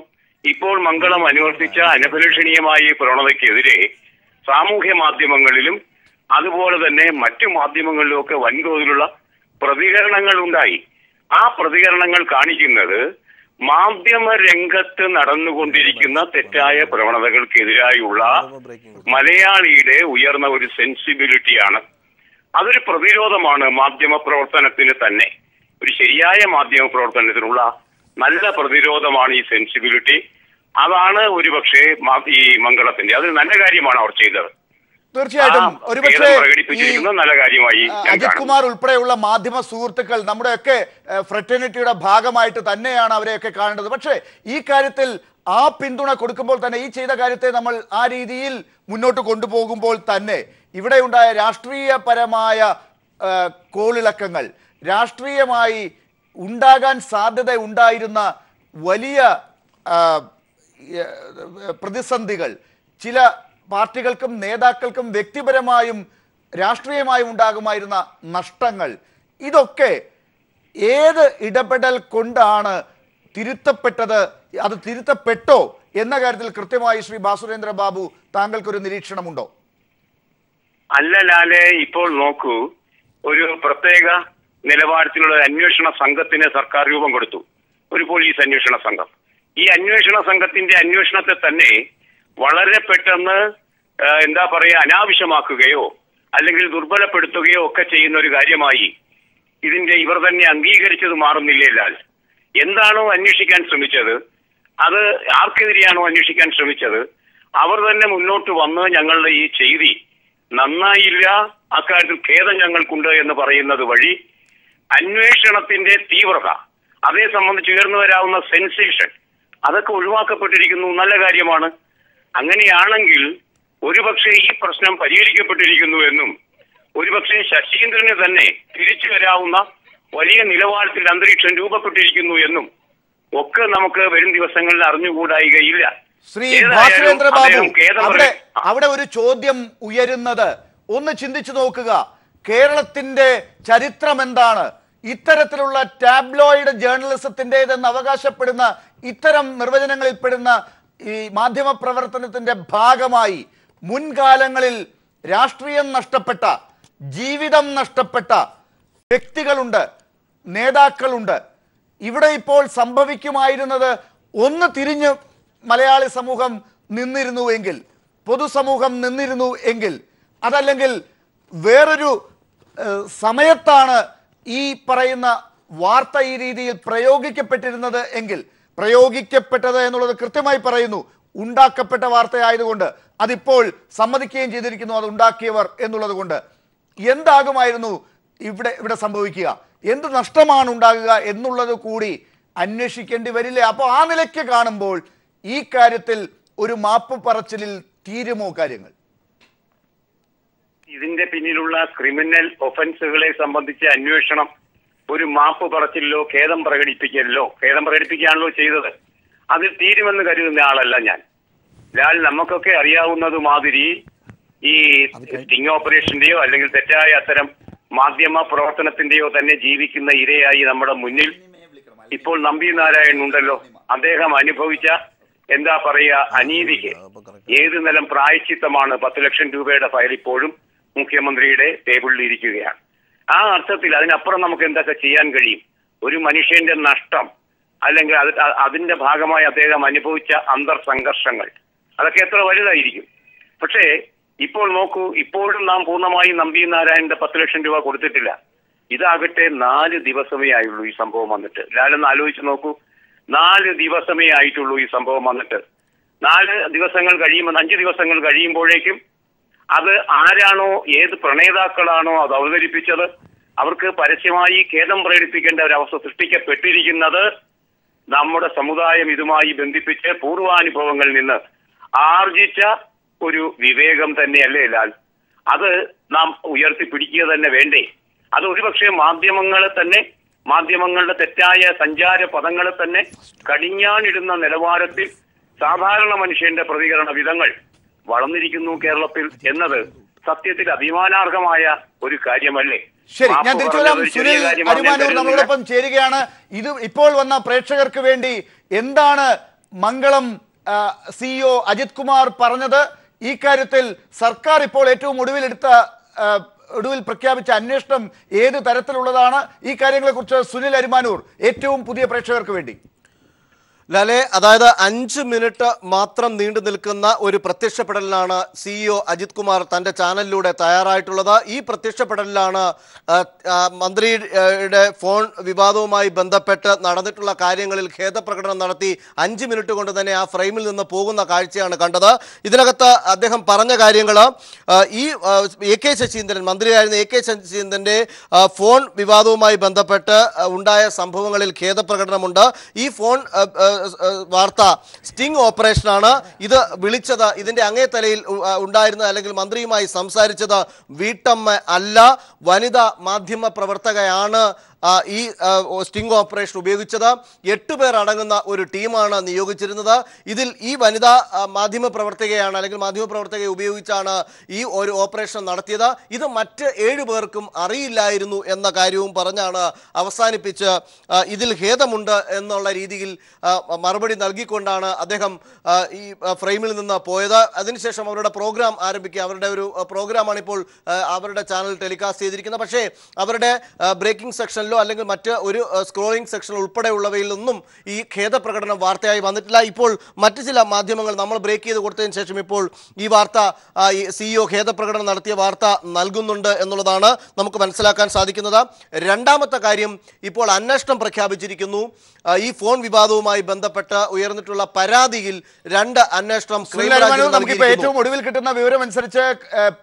ഇപ്പോൾ മംഗളം അനുവർത്തിച്ച അനഭിലഷണീയമായ പ്രവണതയ്ക്കെതിരെ സാമൂഹ്യ മാധ്യമങ്ങളിലും അതുപോലെ തന്നെ മറ്റു മാധ്യമങ്ങളിലും ഒക്കെ വൻതോതിലുള്ള പ്രതികരണങ്ങൾ ഉണ്ടായി. ആ പ്രതികരണങ്ങൾ കാണിക്കുന്നത് മാധ്യമ രംഗത്ത് നടന്നുകൊണ്ടിരിക്കുന്ന തെറ്റായ പ്രവണതകൾക്കെതിരായുള്ള മലയാളിയുടെ ഉയർന്ന ഒരു സെൻസിബിലിറ്റിയാണ്. അതൊരു പ്രതിരോധമാണ് മാധ്യമ പ്രവർത്തനത്തിന് തന്നെ. ഒരു ശരിയായ മാധ്യമ പ്രവർത്തനത്തിനുള്ള നല്ല പ്രതിരോധമാണ് ഈ സെൻസിബിലിറ്റി. അതാണ് ഒരുപക്ഷെ ഈ മംഗളത്തിന്റെ, അതൊരു നല്ല കാര്യമാണ് അവർ ചെയ്തത്. തീർച്ചയായിട്ടും ഒരുപക്ഷെ പ്രകടിപ്പിച്ചിരിക്കുന്നത് നല്ല കാര്യമായി അജിത് കുമാർ ഉൾപ്പെടെയുള്ള മാധ്യമ സുഹൃത്തുക്കൾ നമ്മുടെയൊക്കെ ഫ്രറ്റേണിറ്റിയുടെ ഭാഗമായിട്ട് തന്നെയാണ് അവരെയൊക്കെ കാണേണ്ടത്. പക്ഷേ ഈ കാര്യത്തിൽ ആ പിന്തുണ കൊടുക്കുമ്പോൾ തന്നെ, ഈ ചെയ്ത കാര്യത്തെ നമ്മൾ ആ രീതിയിൽ മുന്നോട്ട് കൊണ്ടുപോകുമ്പോൾ തന്നെ ഇവിടെ ഉണ്ടായ രാഷ്ട്രീയപരമായ കോളിളക്കങ്ങൾ, രാഷ്ട്രീയമായി ഉണ്ടാകാൻ സാധ്യത ഉണ്ടായിരുന്ന വലിയ പ്രതിസന്ധികൾ, ചില പാർട്ടികൾക്കും നേതാക്കൾക്കും വ്യക്തിപരമായും രാഷ്ട്രീയമായും ഉണ്ടാകുമായിരുന്ന നഷ്ടങ്ങൾ, ഇതൊക്കെ ഏത് ഇടപെടൽ കൊണ്ടാണ് തിരുത്തപ്പെട്ടത്, അത് തിരുത്തപ്പെട്ടോ എന്ന കാര്യത്തിൽ കൃത്യമായി ശ്രീ ബാസുരേന്ദ്ര ബാബു താങ്കൾക്കൊരു നിരീക്ഷണമുണ്ടോ? അല്ല ലാലെ, ഇപ്പോൾ നോക്കൂ, ഒരു പ്രത്യേക നിലവാരത്തിലുള്ള അന്വേഷണ സംഘത്തിന് സർക്കാർ രൂപം കൊടുത്തു, ഒരു പോലീസ് അന്വേഷണ സംഘം. ഈ അന്വേഷണ സംഘത്തിന്റെ അന്വേഷണത്തെ തന്നെ വളരെ പെട്ടെന്ന് എന്താ പറയുക, അനാവശ്യമാക്കുകയോ അല്ലെങ്കിൽ ദുർബലപ്പെടുത്തുകയോ ഒക്കെ ചെയ്യുന്ന ഒരു കാര്യമായി ഇവർ തന്നെ അംഗീകരിച്ചത് മാറുന്നില്ല. എന്താണോ അന്വേഷിക്കാൻ ശ്രമിച്ചത്, അത് ആർക്കെതിരെയാണോ അന്വേഷിക്കാൻ ശ്രമിച്ചത്, അവർ തന്നെ മുന്നോട്ട് വന്ന് ഞങ്ങളുടെ ഈ ചെയ്തി നന്നായില്ല, അക്കാര്യത്തിൽ ഖേദം ഞങ്ങൾക്കുണ്ട് എന്ന് പറയുന്നത് വഴി അന്വേഷണത്തിന്റെ തീവ്രത, അതേ സംബന്ധിച്ച് ഉയർന്നു വരാവുന്ന സെൻസേഷൻ, അതൊക്കെ ഒഴിവാക്കപ്പെട്ടിരിക്കുന്നു. നല്ല കാര്യമാണ്. അങ്ങനെയാണെങ്കിൽ ഒരുപക്ഷെ ഈ പ്രശ്നം പരിഹരിക്കപ്പെട്ടിരിക്കുന്നു എന്നും ഒരുപക്ഷെ ശശീന്ദ്രന് തന്നെ തിരിച്ചു വരാവുന്ന വലിയ നിലവാരത്തിൽ അന്തരീക്ഷം രൂപപ്പെട്ടിരിക്കുന്നു എന്നും ഒക്കെ നമുക്ക് വരും ദിവസങ്ങളിൽ അറിഞ്ഞുകൂടായികയില്ല. ശ്രീ ഭാസുരേന്ദ്ര ബാബു, അവിടെ ഒരു ചോദ്യം ഉയരുന്നത്, ഒന്ന് ചിന്തിച്ചു നോക്കുക, കേരളത്തിന്റെ ചരിത്രം എന്താണ്? ഇത്തരത്തിലുള്ള ടാബ്ലോയിഡ് ജേർണലിസത്തിൻ്റെതെന്ന് അവകാശപ്പെടുന്ന ഇത്തരം നിർവചനങ്ങളിൽപ്പെടുന്ന ഈ മാധ്യമ പ്രവർത്തനത്തിന്റെ ഭാഗമായി മുൻകാലങ്ങളിൽ രാഷ്ട്രീയം നഷ്ടപ്പെട്ട, ജീവിതം നഷ്ടപ്പെട്ട വ്യക്തികളുണ്ട്, നേതാക്കളുണ്ട്. ഇവിടെ ഇപ്പോൾ സംഭവിക്കുമായിരുന്നത്, ഒന്ന് തിരിഞ്ഞ് മലയാളി സമൂഹം നിന്നിരുന്നുവെങ്കിൽ, പൊതുസമൂഹം നിന്നിരുന്നു എങ്കിൽ, അതല്ലെങ്കിൽ വേറൊരു സമയത്താണ് ഈ പറയുന്ന വാർത്ത ഈ രീതിയിൽ പ്രയോഗിക്കപ്പെട്ടിരുന്നത് എങ്കിൽ, പ്രയോഗിക്കപ്പെട്ടത് എന്നുള്ളത് കൃത്യമായി പറയുന്നു, ഉണ്ടാക്കപ്പെട്ട വാർത്തയായതുകൊണ്ട് അതിപ്പോൾ സമ്മതിക്കുകയും ചെയ്തിരിക്കുന്നു, അത് ഉണ്ടാക്കിയവർ എന്നുള്ളത് കൊണ്ട്, എന്താകുമായിരുന്നു ഇവിടെ സംഭവിക്കുക, എന്ത് നഷ്ടമാണ് ഉണ്ടാകുക എന്നുള്ളത് കൂടി അന്വേഷിക്കേണ്ടി വരില്ലേ? അപ്പോൾ ആ നിലയ്ക്ക് കാണുമ്പോൾ ഈ കാര്യത്തിൽ ഒരു മാപ്പ് പറച്ചിലിൽ തീരുമോ കാര്യങ്ങൾ? ഇതിന്റെ പിന്നിലുള്ള ക്രിമിനൽ ഒഫൻസുകളെ സംബന്ധിച്ച് അന്വേഷണം ഒരു മാപ്പ് പറച്ചിലോ ഖേദം പ്രകടിപ്പിക്കാണല്ലോ ചെയ്തത്, അതിൽ തീരുമെന്ന് കരുതുന്ന ആളല്ല ഞാൻ. നമുക്കൊക്കെ അറിയാവുന്നത് മാതിരി ഈ സ്റ്റിംഗ് ഓപ്പറേഷന്റെയോ അല്ലെങ്കിൽ തെറ്റായ അത്തരം മാധ്യമ പ്രവർത്തനത്തിന്റെയോ തന്നെ ജീവിക്കുന്ന ഇരയായി നമ്മുടെ മുന്നിൽ ഇപ്പോൾ നമ്പി നാരായണൻ ഉണ്ടല്ലോ. അദ്ദേഹം അനുഭവിച്ച എന്താ പറയുക അനീതിക്ക് ഏത് നിലം പ്രായശ്ചിത്തമാണ്? 10 ലക്ഷം രൂപയുടെ ഫയൽ ഇപ്പോഴും മുഖ്യമന്ത്രിയുടെ ടേബിളിൽ ഇരിക്കുകയാണ്. ആ അർത്ഥത്തിൽ അതിനപ്പുറം നമുക്ക് എന്തൊക്കെ ചെയ്യാൻ കഴിയും? ഒരു മനുഷ്യന്റെ നഷ്ടം അല്ലെങ്കിൽ അതിന്റെ ഭാഗമായി അദ്ദേഹം അനുഭവിച്ച അന്തർസംഘർഷങ്ങൾ, അതൊക്കെ എത്ര വലുതായിരിക്കും. പക്ഷേ ഇപ്പോൾ നോക്കൂ, ഇപ്പോഴും നാം പൂർണ്ണമായും നമ്പി നാരായണന്റെ 10 ലക്ഷം രൂപ കൊടുത്തിട്ടില്ല. ഇതാകട്ടെ 4 ദിവസമേ ആയുള്ളൂ ഈ സംഭവം വന്നിട്ട്. ലാലൊന്ന് ആലോചിച്ച് നോക്കൂ, 4 ദിവസമേ ആയിട്ടുള്ളൂ ഈ സംഭവം വന്നിട്ട്. 4 ദിവസങ്ങൾ കഴിയുമ്പോൾ, 5 ദിവസങ്ങൾ കഴിയുമ്പോഴേക്കും അത് ആരാണോ, ഏത് പ്രണേതാക്കളാണോ അത് അവതരിപ്പിച്ചത്, അവർക്ക് പരസ്യമായി ഖേദം പ്രകടിപ്പിക്കേണ്ട ഒരവസ്ഥ സൃഷ്ടിക്കപ്പെട്ടിരിക്കുന്നത് നമ്മുടെ സമുദായം ഇതുമായി ബന്ധിപ്പിച്ച് പൂർവാനുഭവങ്ങളിൽ നിന്ന് ആർജിച്ച ഒരു വിവേകം തന്നെയല്ലേ ലാൽ? അത് നാം ഉയർത്തിപ്പിടിക്കുക തന്നെ വേണ്ടേ? അത് ഒരുപക്ഷെ മാധ്യമങ്ങളുടെ തെറ്റായ സഞ്ചാര പദങ്ങളെ തന്നെ കടിഞ്ഞാണിടുന്ന നിലവാരത്തിൽ സാധാരണ മനുഷ്യന്റെ പ്രതികരണ വിധങ്ങൾ വളർന്നിരിക്കുന്നു കേരളത്തിൽ എന്നത് സത്യത്തിൽ അഭിമാനാർഹമായ ഒരു കാര്യമല്ലേ? ശരി, ഞാൻ തിരിച്ചുവരാം. സുനിൽ അരുമാനൂർ നമ്മളോടൊപ്പം ചേരുകയാണ്. ഇത് ഇപ്പോൾ വന്ന പ്രേക്ഷകർക്ക് വേണ്ടി എന്താണ് മംഗളം CEO അജിത് കുമാർ പറഞ്ഞത്? ഈ കാര്യത്തിൽ സർക്കാർ ഇപ്പോൾ ഏറ്റവും ഒടുവിൽ പ്രഖ്യാപിച്ച അന്വേഷണം ഏത് തരത്തിലുള്ളതാണ്? ഈ കാര്യങ്ങളെ കുറിച്ച് സുനിൽ അരുമാനൂർ ഏറ്റവും പുതിയ പ്രേക്ഷകർക്ക് വേണ്ടി. ലാലെ, അതായത് 5 മിനിറ്റ് മാത്രം നീണ്ടു നിൽക്കുന്ന ഒരു പ്രത്യക്ഷപ്പെടലിനാണ് CEO അജിത് കുമാർ തന്റെ ചാനലിലൂടെ തയ്യാറായിട്ടുള്ളത്. ഈ പ്രത്യക്ഷപ്പെടലിലാണ് മന്ത്രിയുടെ ഫോൺ വിവാദവുമായി ബന്ധപ്പെട്ട് നടന്നിട്ടുള്ള കാര്യങ്ങളിൽ ഖേദപ്രകടനം നടത്തി 5 മിനിറ്റ് കൊണ്ട് തന്നെ ആ ഫ്രെയിമിൽ നിന്ന് പോകുന്ന കാഴ്ചയാണ് കണ്ടത്. ഇതിനകത്ത് അദ്ദേഹം പറഞ്ഞ കാര്യങ്ങൾ, ഈ AK ശശീന്ദ്രൻ, മന്ത്രിയായിരുന്ന AK ശശീന്ദ്രന്റെ ഫോൺ വിവാദവുമായി ബന്ധപ്പെട്ട് ഉണ്ടായ സംഭവങ്ങളിൽ ഖേദപ്രകടനമുണ്ട്. ഈ ഫോൺ വാർത്ത സ്റ്റിംഗ് ഓപ്പറേഷനാണ്. ഇത് വിളിച്ചത്, ഇതിന്റെ അങ്ങേ തലയിൽ ഉണ്ടായിരുന്ന അല്ലെങ്കിൽ മന്ത്രിയുമായി സംസാരിച്ചത് വീട്ടമ്മ അല്ല, വനിതാ മാധ്യമ പ്രവർത്തകയാണ് ഈ സ്റ്റിംഗ് ഓപ്പറേഷൻ ഉപയോഗിച്ചത്. 8 പേർ അടങ്ങുന്ന ഒരു ടീമാണ് നിയോഗിച്ചിരുന്നത്. ഇതിൽ ഈ വനിതാ മാധ്യമ പ്രവർത്തകയാണ് അല്ലെങ്കിൽ മാധ്യമ പ്രവർത്തകയെ ഉപയോഗിച്ചാണ് ഈ ഒരു ഓപ്പറേഷൻ നടത്തിയത്. ഇത് മറ്റ് 7 പേർക്കും അറിയില്ലായിരുന്നു എന്ന കാര്യവും പറഞ്ഞാണ് അവസാനിപ്പിച്ച് ഇതിൽ ഖേദമുണ്ട് എന്നുള്ള രീതിയിൽ മറുപടി നൽകിക്കൊണ്ടാണ് അദ്ദേഹം ഈ ഫ്രെയിമിൽ നിന്ന് പോയത്. അതിനുശേഷം അവരുടെ പ്രോഗ്രാം ആരംഭിക്കുക. അവരുടെ ഒരു പ്രോഗ്രാമാണ് ഇപ്പോൾ അവരുടെ ചാനൽ ടെലികാസ്റ്റ് ചെയ്തിരിക്കുന്നത്. പക്ഷേ അവരുടെ ബ്രേക്കിംഗ് സെക്ഷൻ അല്ലെങ്കിൽ മറ്റ് ഒരു സ്ക്രോളിംഗ് സെക്ഷൻ ഉൾപ്പെടെയുള്ളവയിലൊന്നും ഈ ഖേദപ്രകടനം വാർത്തയായി വന്നിട്ടില്ല. ഇപ്പോൾ മറ്റു ചില മാധ്യമങ്ങൾ നമ്മൾ ബ്രേക്ക് ചെയ്ത് കൊടുത്തതിന് ശേഷം ഇപ്പോൾ ഈ വാർത്ത CEO ഖേദപ്രകടനം നടത്തിയ വാർത്ത നൽകുന്നുണ്ട് എന്നുള്ളതാണ് നമുക്ക് മനസ്സിലാക്കാൻ സാധിക്കുന്നത്. രണ്ടാമത്തെ കാര്യം, ഇപ്പോൾ അന്വേഷണം പ്രഖ്യാപിച്ചിരിക്കുന്നു. ഈ ഫോൺ വിവാദവുമായി ബന്ധപ്പെട്ട് ഉയർന്നിട്ടുള്ള പരാതിയിൽ 2 അന്വേഷണം ഏറ്റവും ഒടുവിൽ കിട്ടുന്ന വിവരം അനുസരിച്ച്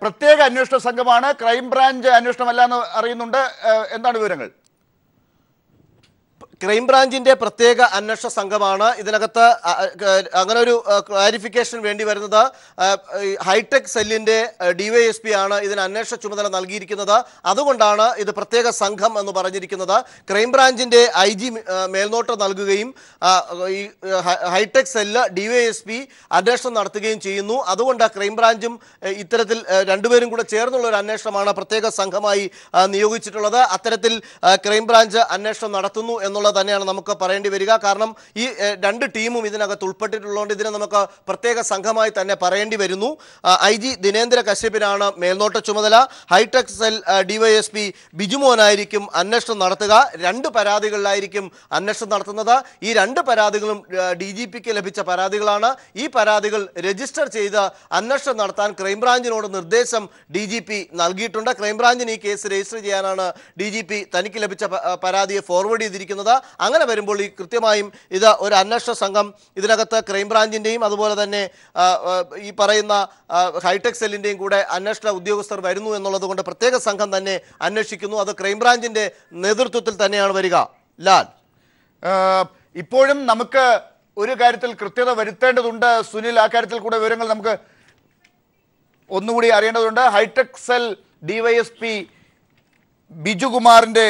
പ്രത്യേക അന്വേഷണ സംഘമാണ്, ക്രൈംബ്രാഞ്ച് അന്വേഷണമല്ല എന്ന് അറിയുന്നുണ്ട്. എന്താണ് വിവരങ്ങൾ? ക്രൈംബ്രാഞ്ചിന്റെ പ്രത്യേക അന്വേഷണ സംഘമാണ്. ഇതിനകത്ത് അങ്ങനെ ഒരു ക്ലാരിഫിക്കേഷൻ വേണ്ടി വരുന്നത്, ഹൈടെക് സെല്ലിന്റെ DYSP ആണ് ഇതിന് അന്വേഷണ ചുമതല നൽകിയിരിക്കുന്നത്. അതുകൊണ്ടാണ് ഇത് പ്രത്യേക സംഘം എന്ന് പറഞ്ഞിരിക്കുന്നത്. ക്രൈംബ്രാഞ്ചിന്റെ IG മേൽനോട്ടം നൽകുകയും ഈ ഹൈടെക് സെല്ല് DYSP അന്വേഷണം നടത്തുകയും ചെയ്യുന്നു. അതുകൊണ്ട് ക്രൈംബ്രാഞ്ചും ഇത്തരത്തിൽ രണ്ടുപേരും കൂടെ ചേർന്നുള്ള ഒരു അന്വേഷണമാണ് പ്രത്യേക സംഘമായി നിയോഗിച്ചിട്ടുള്ളത്. അത്തരത്തിൽ ക്രൈംബ്രാഞ്ച് അന്വേഷണം നടത്തുന്നു എന്നുള്ള തന്നെയാണ് നമുക്ക് പറയേണ്ടി വരിക. കാരണം ഈ 2 ടീമും ഇതിനകത്ത് ഉൾപ്പെട്ടിട്ടുള്ളതുകൊണ്ട് ഇതിനെ നമുക്ക് പ്രത്യേക സംഘമായി തന്നെ പറയേണ്ടി വരുന്നു. IG ദിനേന്ദ്ര കശ്യപിനാണ് മേൽനോട്ട ചുമതല. ഹൈടെക് സെൽ DYSP ബിജുമോനായിരിക്കും അന്വേഷണം നടത്തുക. 2 പരാതികളിലായിരിക്കും അന്വേഷണം നടത്തുന്നത്. ഈ 2 പരാതികളും DGPക്ക് ലഭിച്ച പരാതികളാണ്. ഈ പരാതികൾ രജിസ്റ്റർ ചെയ്ത് അന്വേഷണം നടത്താൻ ക്രൈംബ്രാഞ്ചിനോട് നിർദ്ദേശം DGP നൽകിയിട്ടുണ്ട്. ക്രൈംബ്രാഞ്ചിന് ഈ കേസ് രജിസ്റ്റർ ചെയ്യാനാണ് DGP തനിക്ക് ലഭിച്ച പരാതിയെ ഫോർവേഡ് ചെയ്തിരിക്കുന്നത്. അങ്ങനെ വരുമ്പോൾ ഈ കൃത്യമായും ഇത് ഒരു അന്വേഷണ സംഘം ഇതിനകത്ത് ക്രൈംബ്രാഞ്ചിന്റെയും അതുപോലെ തന്നെ ഈ പറയുന്ന ഹൈടെക് സെല്ലിന്റെയും കൂടെ അന്വേഷണ ഉദ്യോഗസ്ഥർ വരുന്നു എന്നുള്ളത് കൊണ്ട് പ്രത്യേക സംഘം തന്നെ അന്വേഷിക്കുന്നു. അത് ക്രൈംബ്രാഞ്ചിന്റെ നേതൃത്വത്തിൽ തന്നെയാണ് വരിക. ലാൽ, ഇപ്പോഴും നമുക്ക് ഒരു കാര്യത്തിൽ കൃത്യത വരുത്തേണ്ടതുണ്ട് സുനിൽ. ആ കാര്യത്തിൽ കൂടെ വിവരങ്ങൾ നമുക്ക് ഒന്നുകൂടി അറിയേണ്ടതുണ്ട്. ഹൈടെക് സെൽ DYSP ബിജുകുമാറിന്റെ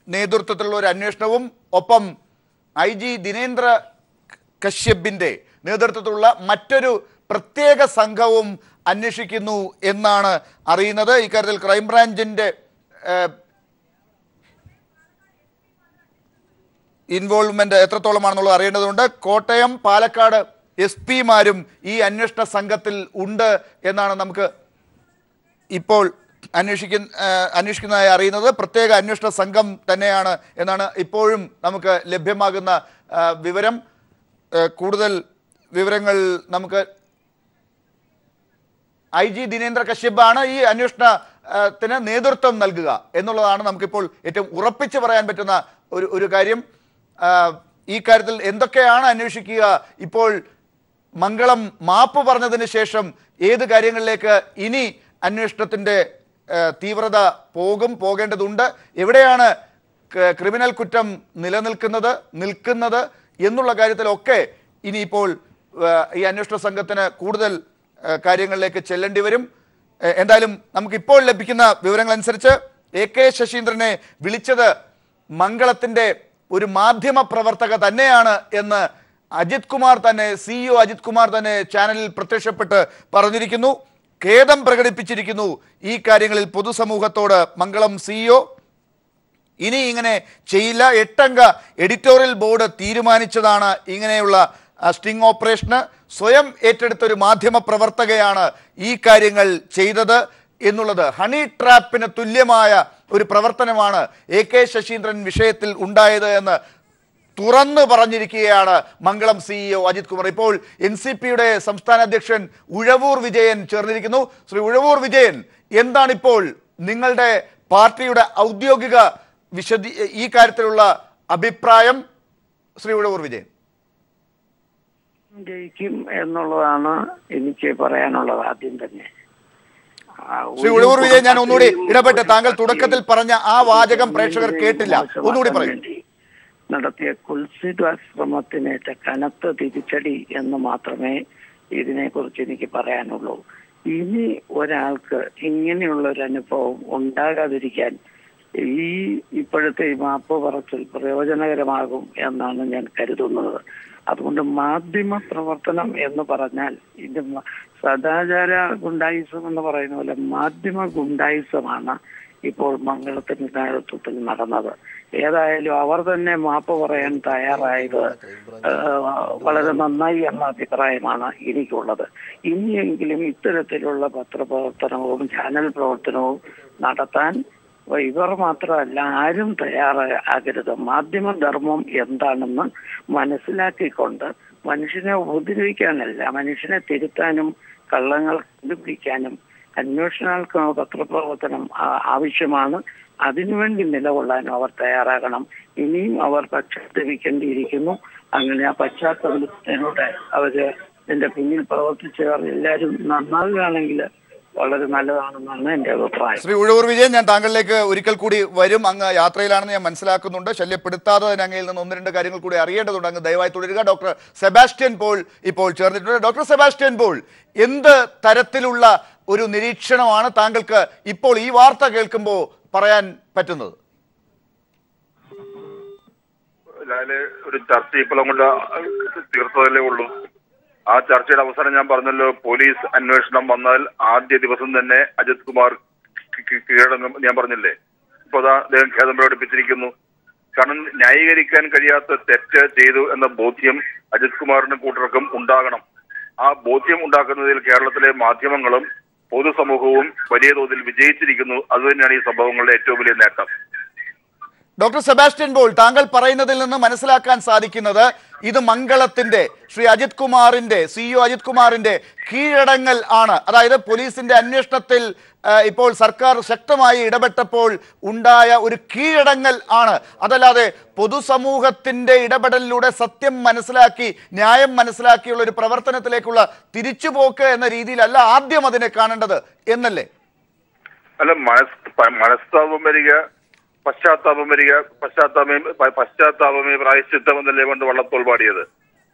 നേതൃത്വത്തിലുള്ള ഒരു അന്വേഷണവും ഒപ്പം IG ദിനേന്ദ്ര കശ്യപിന്റെ നേതൃത്വത്തിലുള്ള മറ്റൊരു പ്രത്യേക സംഘവും അന്വേഷിക്കുന്നു എന്നാണ് അറിയുന്നത്. ഇക്കാര്യത്തിൽ ക്രൈംബ്രാഞ്ചിന്റെ ഇൻവോൾവ്മെന്റ് എത്രത്തോളമാണെന്നുള്ളത് അറിയേണ്ടതുണ്ട്. കോട്ടയം, പാലക്കാട് SP-മാരും ഈ അന്വേഷണ സംഘത്തിൽ ഉണ്ട് എന്നാണ് നമുക്ക് ഇപ്പോൾ അന്വേഷിക്കുന്നതായി അറിയുന്നത്. പ്രത്യേക അന്വേഷണ സംഘം തന്നെയാണ് എന്നാണ് ഇപ്പോഴും നമുക്ക് ലഭ്യമാകുന്ന വിവരം. കൂടുതൽ വിവരങ്ങൾ നമുക്ക് IG ദിനേന്ദ്ര കശ്യപാണ് ഈ അന്വേഷണത്തിന് നേതൃത്വം നൽകുക എന്നുള്ളതാണ് നമുക്കിപ്പോൾ ഏറ്റവും ഉറപ്പിച്ച് പറയാൻ പറ്റുന്ന ഒരു കാര്യം. ഈ കാര്യത്തിൽ എന്തൊക്കെയാണ് അന്വേഷിക്കുക? ഇപ്പോൾ മംഗളം മാപ്പ് പറഞ്ഞതിന് ശേഷം ഏത് കാര്യങ്ങളിലേക്ക് ഇനി അന്വേഷണത്തിന്റെ തീവ്രത പോകേണ്ടതുണ്ട്? എവിടെയാണ് ക്രിമിനൽ കുറ്റം നിൽക്കുന്നത് എന്നുള്ള കാര്യത്തിലൊക്കെ ഇനിയിപ്പോൾ ഈ അന്വേഷണ സംഘത്തിന് കൂടുതൽ കാര്യങ്ങളിലേക്ക് ചെല്ലേണ്ടി വരും. എന്തായാലും നമുക്കിപ്പോൾ ലഭിക്കുന്ന വിവരങ്ങൾ അനുസരിച്ച് AK ശശീന്ദ്രനെ വിളിച്ചത് മംഗളത്തിന്റെ ഒരു മാധ്യമ പ്രവർത്തക തന്നെയാണ് എന്ന് അജിത് കുമാർ തന്നെ, CEO അജിത് കുമാർ തന്നെ ചാനലിൽ പ്രത്യക്ഷപ്പെട്ട് പറഞ്ഞിരിക്കുന്നു. ഖേദം പ്രകടിപ്പിച്ചിരിക്കുന്നു ഈ കാര്യങ്ങളിൽ പൊതുസമൂഹത്തോട് മംഗളം CEO. ഇനി ഇങ്ങനെ ചെയ്യില്ല. 8 അംഗ എഡിറ്റോറിയൽ ബോർഡ് തീരുമാനിച്ചതാണ് ഇങ്ങനെയുള്ള സ്റ്റിംഗ് ഓപ്പറേഷന്. സ്വയം ഏറ്റെടുത്തൊരു മാധ്യമ പ്രവർത്തകയാണ് ഈ കാര്യങ്ങൾ ചെയ്തത് എന്നുള്ളത്. ഹണി ട്രാപ്പിന് തുല്യമായ ഒരു പ്രവർത്തനമാണ് AK ശശീന്ദ്രൻ വിഷയത്തിൽ ഉണ്ടായത് എന്ന് തുറന്നു പറഞ്ഞിരിക്കുകയാണ് മംഗളം CEO അജിത് കുമാർ. ഇപ്പോൾ NCPയുടെ സംസ്ഥാന അധ്യക്ഷൻ ഉഴവൂർ വിജയൻ ചേർന്നിരിക്കുന്നു. ശ്രീ ഉഴവൂർ വിജയൻ, എന്താണിപ്പോൾ നിങ്ങളുടെ പാർട്ടിയുടെ ഔദ്യോഗിക ഈ കാര്യത്തിലുള്ള അഭിപ്രായം? ശ്രീ ഉഴവൂർ വിജയൻ. ജയിക്കും എന്നുള്ളതാണ് എനിക്ക് പറയാനുള്ളത്. ആദ്യം തന്നെ ശ്രീ ഉഴവൂർ വിജയൻ, ഞാൻ ഒന്നുകൂടി ഇടപെട്ട് താങ്കൾ തുടക്കത്തിൽ പറഞ്ഞ ആ വാചകം പ്രേക്ഷകർ കേട്ടില്ല, ഒന്നുകൂടി പറയും. നടത്തിയ കുൽസിത ശ്രമത്തിനേറ്റ കനത്ത തിരിച്ചടി എന്ന് മാത്രമേ ഇതിനെക്കുറിച്ച് എനിക്ക് പറയാനുള്ളൂ. ഇനി ഒരാൾക്ക് ഇങ്ങനെയുള്ള ഒരു അനുഭവം ഉണ്ടാകാതിരിക്കാൻ ഇപ്പോഴത്തെ ഈ മാപ്പ് പറച്ചിൽ പ്രയോജനകരമാകും എന്നാണ് ഞാൻ കരുതുന്നത്. അതുകൊണ്ട് മാധ്യമ പ്രവർത്തനം എന്ന് പറഞ്ഞാൽ ഇത് സദാചാര ഗുണ്ടായിസം എന്ന് പറയുന്ന പോലെ മാധ്യമ ഗുണ്ടായിസമാണ് ഇപ്പോൾ മംഗളത്തിന്റെ നേതൃത്വത്തിൽ നടന്നത്. ഏതായാലും അവർ തന്നെ മാപ്പ് പറയാൻ തയ്യാറായത് വളരെ നന്നായി എന്ന അഭിപ്രായമാണ് എനിക്കുള്ളത്. ഇനിയെങ്കിലും ഇത്തരത്തിലുള്ള പത്രപ്രവർത്തനവും ചാനൽ പ്രവർത്തനവും നടത്താൻ ഇവർ മാത്രമല്ല ആരും തയ്യാറാകരുത്. മാധ്യമധർമ്മം എന്താണെന്ന് മനസ്സിലാക്കിക്കൊണ്ട് മനുഷ്യനെ ഉപദ്രവിക്കാനല്ല, മനുഷ്യനെ തിരുത്താനും കള്ളങ്ങൾ കണ്ടുപിടിക്കാനും അന്വേഷണ പത്രപ്രവർത്തനം ആവശ്യമാണ്. അതിനുവേണ്ടി നിലകൊള്ളാനും അവർ തയ്യാറാകണം. ഇനിയും അവർ പശ്ചാത്തപിക്കേണ്ടിയിരിക്കുന്നു. അങ്ങനെ ആ പശ്ചാത്തലത്തിലൂടെ അവര് ഇതിന്റെ പിന്നിൽ പ്രവർത്തിച്ചവർ എല്ലാവരും നന്നാവുകയാണെങ്കിൽ വളരെ നല്ലതാണെന്നാണ് എന്റെ അഭിപ്രായം. ശ്രീ ഉഴവൂർ വിജയൻ, ഞാൻ താങ്കളിലേക്ക് ഒരിക്കൽ കൂടി വരും. അങ്ങ് യാത്രയിലാണെന്ന് ഞാൻ മനസ്സിലാക്കുന്നുണ്ട്. ശല്യപ്പെടുത്താതെ തന്നെ അങ്ങയിൽ നിന്ന് ഒന്ന് രണ്ട് കാര്യങ്ങൾ കൂടി അറിയേണ്ടതുണ്ട്. അങ്ങ് ദയവായി തുടരുക. ഡോക്ടർ സെബാസ്റ്റ്യൻ പോൾ ഇപ്പോൾ ചേർന്നിട്ടുണ്ട്. ഡോക്ടർ സെബാസ്റ്റ്യൻ പോൾ, എന്ത് തരത്തിലുള്ള ഒരു നിരീക്ഷണമാണ് താങ്കൾക്ക് ഇപ്പോൾ ഈ വാർത്ത കേൾക്കുമ്പോൾ പറയാൻ പറ്റുന്നത്? ഒരു ചർച്ച ഇപ്പോഴും കൊണ്ട് തീർത്തതല്ലേ ഉള്ളൂ. ആ ചർച്ചയുടെ അവസാനം ഞാൻ പറഞ്ഞല്ലോ, പോലീസ് അന്വേഷണം വന്നാൽ ആദ്യ ദിവസം തന്നെ അജിത് കുമാർ കീഴടങ്ങും ഞാൻ പറഞ്ഞില്ലേ. ഇപ്പൊ അദ്ദേഹം ഖേദം പ്രകടിപ്പിച്ചിരിക്കുന്നു. കാരണം ന്യായീകരിക്കാൻ കഴിയാത്ത തെറ്റ് ചെയ്തു എന്ന ബോധ്യം അജിത് കുമാറിനും കൂട്ടർക്കും ഉണ്ടാകണം. ആ ബോധ്യം ഉണ്ടാക്കുന്നതിൽ കേരളത്തിലെ മാധ്യമങ്ങളും പൊതുസമൂഹവും വലിയ തോതിൽ വിജയിച്ചിരിക്കുന്നു. അതുതന്നെയാണ് ഈ സംഭവങ്ങളുടെ ഏറ്റവും വലിയ നേട്ടം. ഡോക്ടർ സെബാസ്റ്റ്യൻ പോൾ, താങ്കൾ പറയുന്നതിൽ നിന്ന് മനസ്സിലാക്കാൻ സാധിക്കുന്നത് ഇത് മംഗളത്തിന്റെ ശ്രീ അജിത് കുമാറിന്റെ CEO അജിത് കുമാറിന്റെ കീഴടങ്ങൽ ആണ്. അതായത് പോലീസിന്റെ അന്വേഷണത്തിൽ ഇപ്പോൾ സർക്കാർ ശക്തമായി ഇടപെട്ടപ്പോൾ ഉണ്ടായ ഒരു കീഴടങ്ങൽ ആണ്. അതല്ലാതെ പൊതുസമൂഹത്തിന്റെ ഇടപെടലിലൂടെ സത്യം മനസ്സിലാക്കി ന്യായം മനസ്സിലാക്കിയുള്ള ഒരു പ്രവർത്തനത്തിലേക്കുള്ള തിരിച്ചുപോക്ക് എന്ന രീതിയിലല്ല ആദ്യം അതിനെ കാണേണ്ടത് എന്നല്ലേ? അല്ല, മനസ്താപം വരിക, പശ്ചാത്താപമേ പ്രായശ്ചിത്തം എന്നല്ലേ കൊണ്ട് വള്ളത്തോൾ പാടിയത്.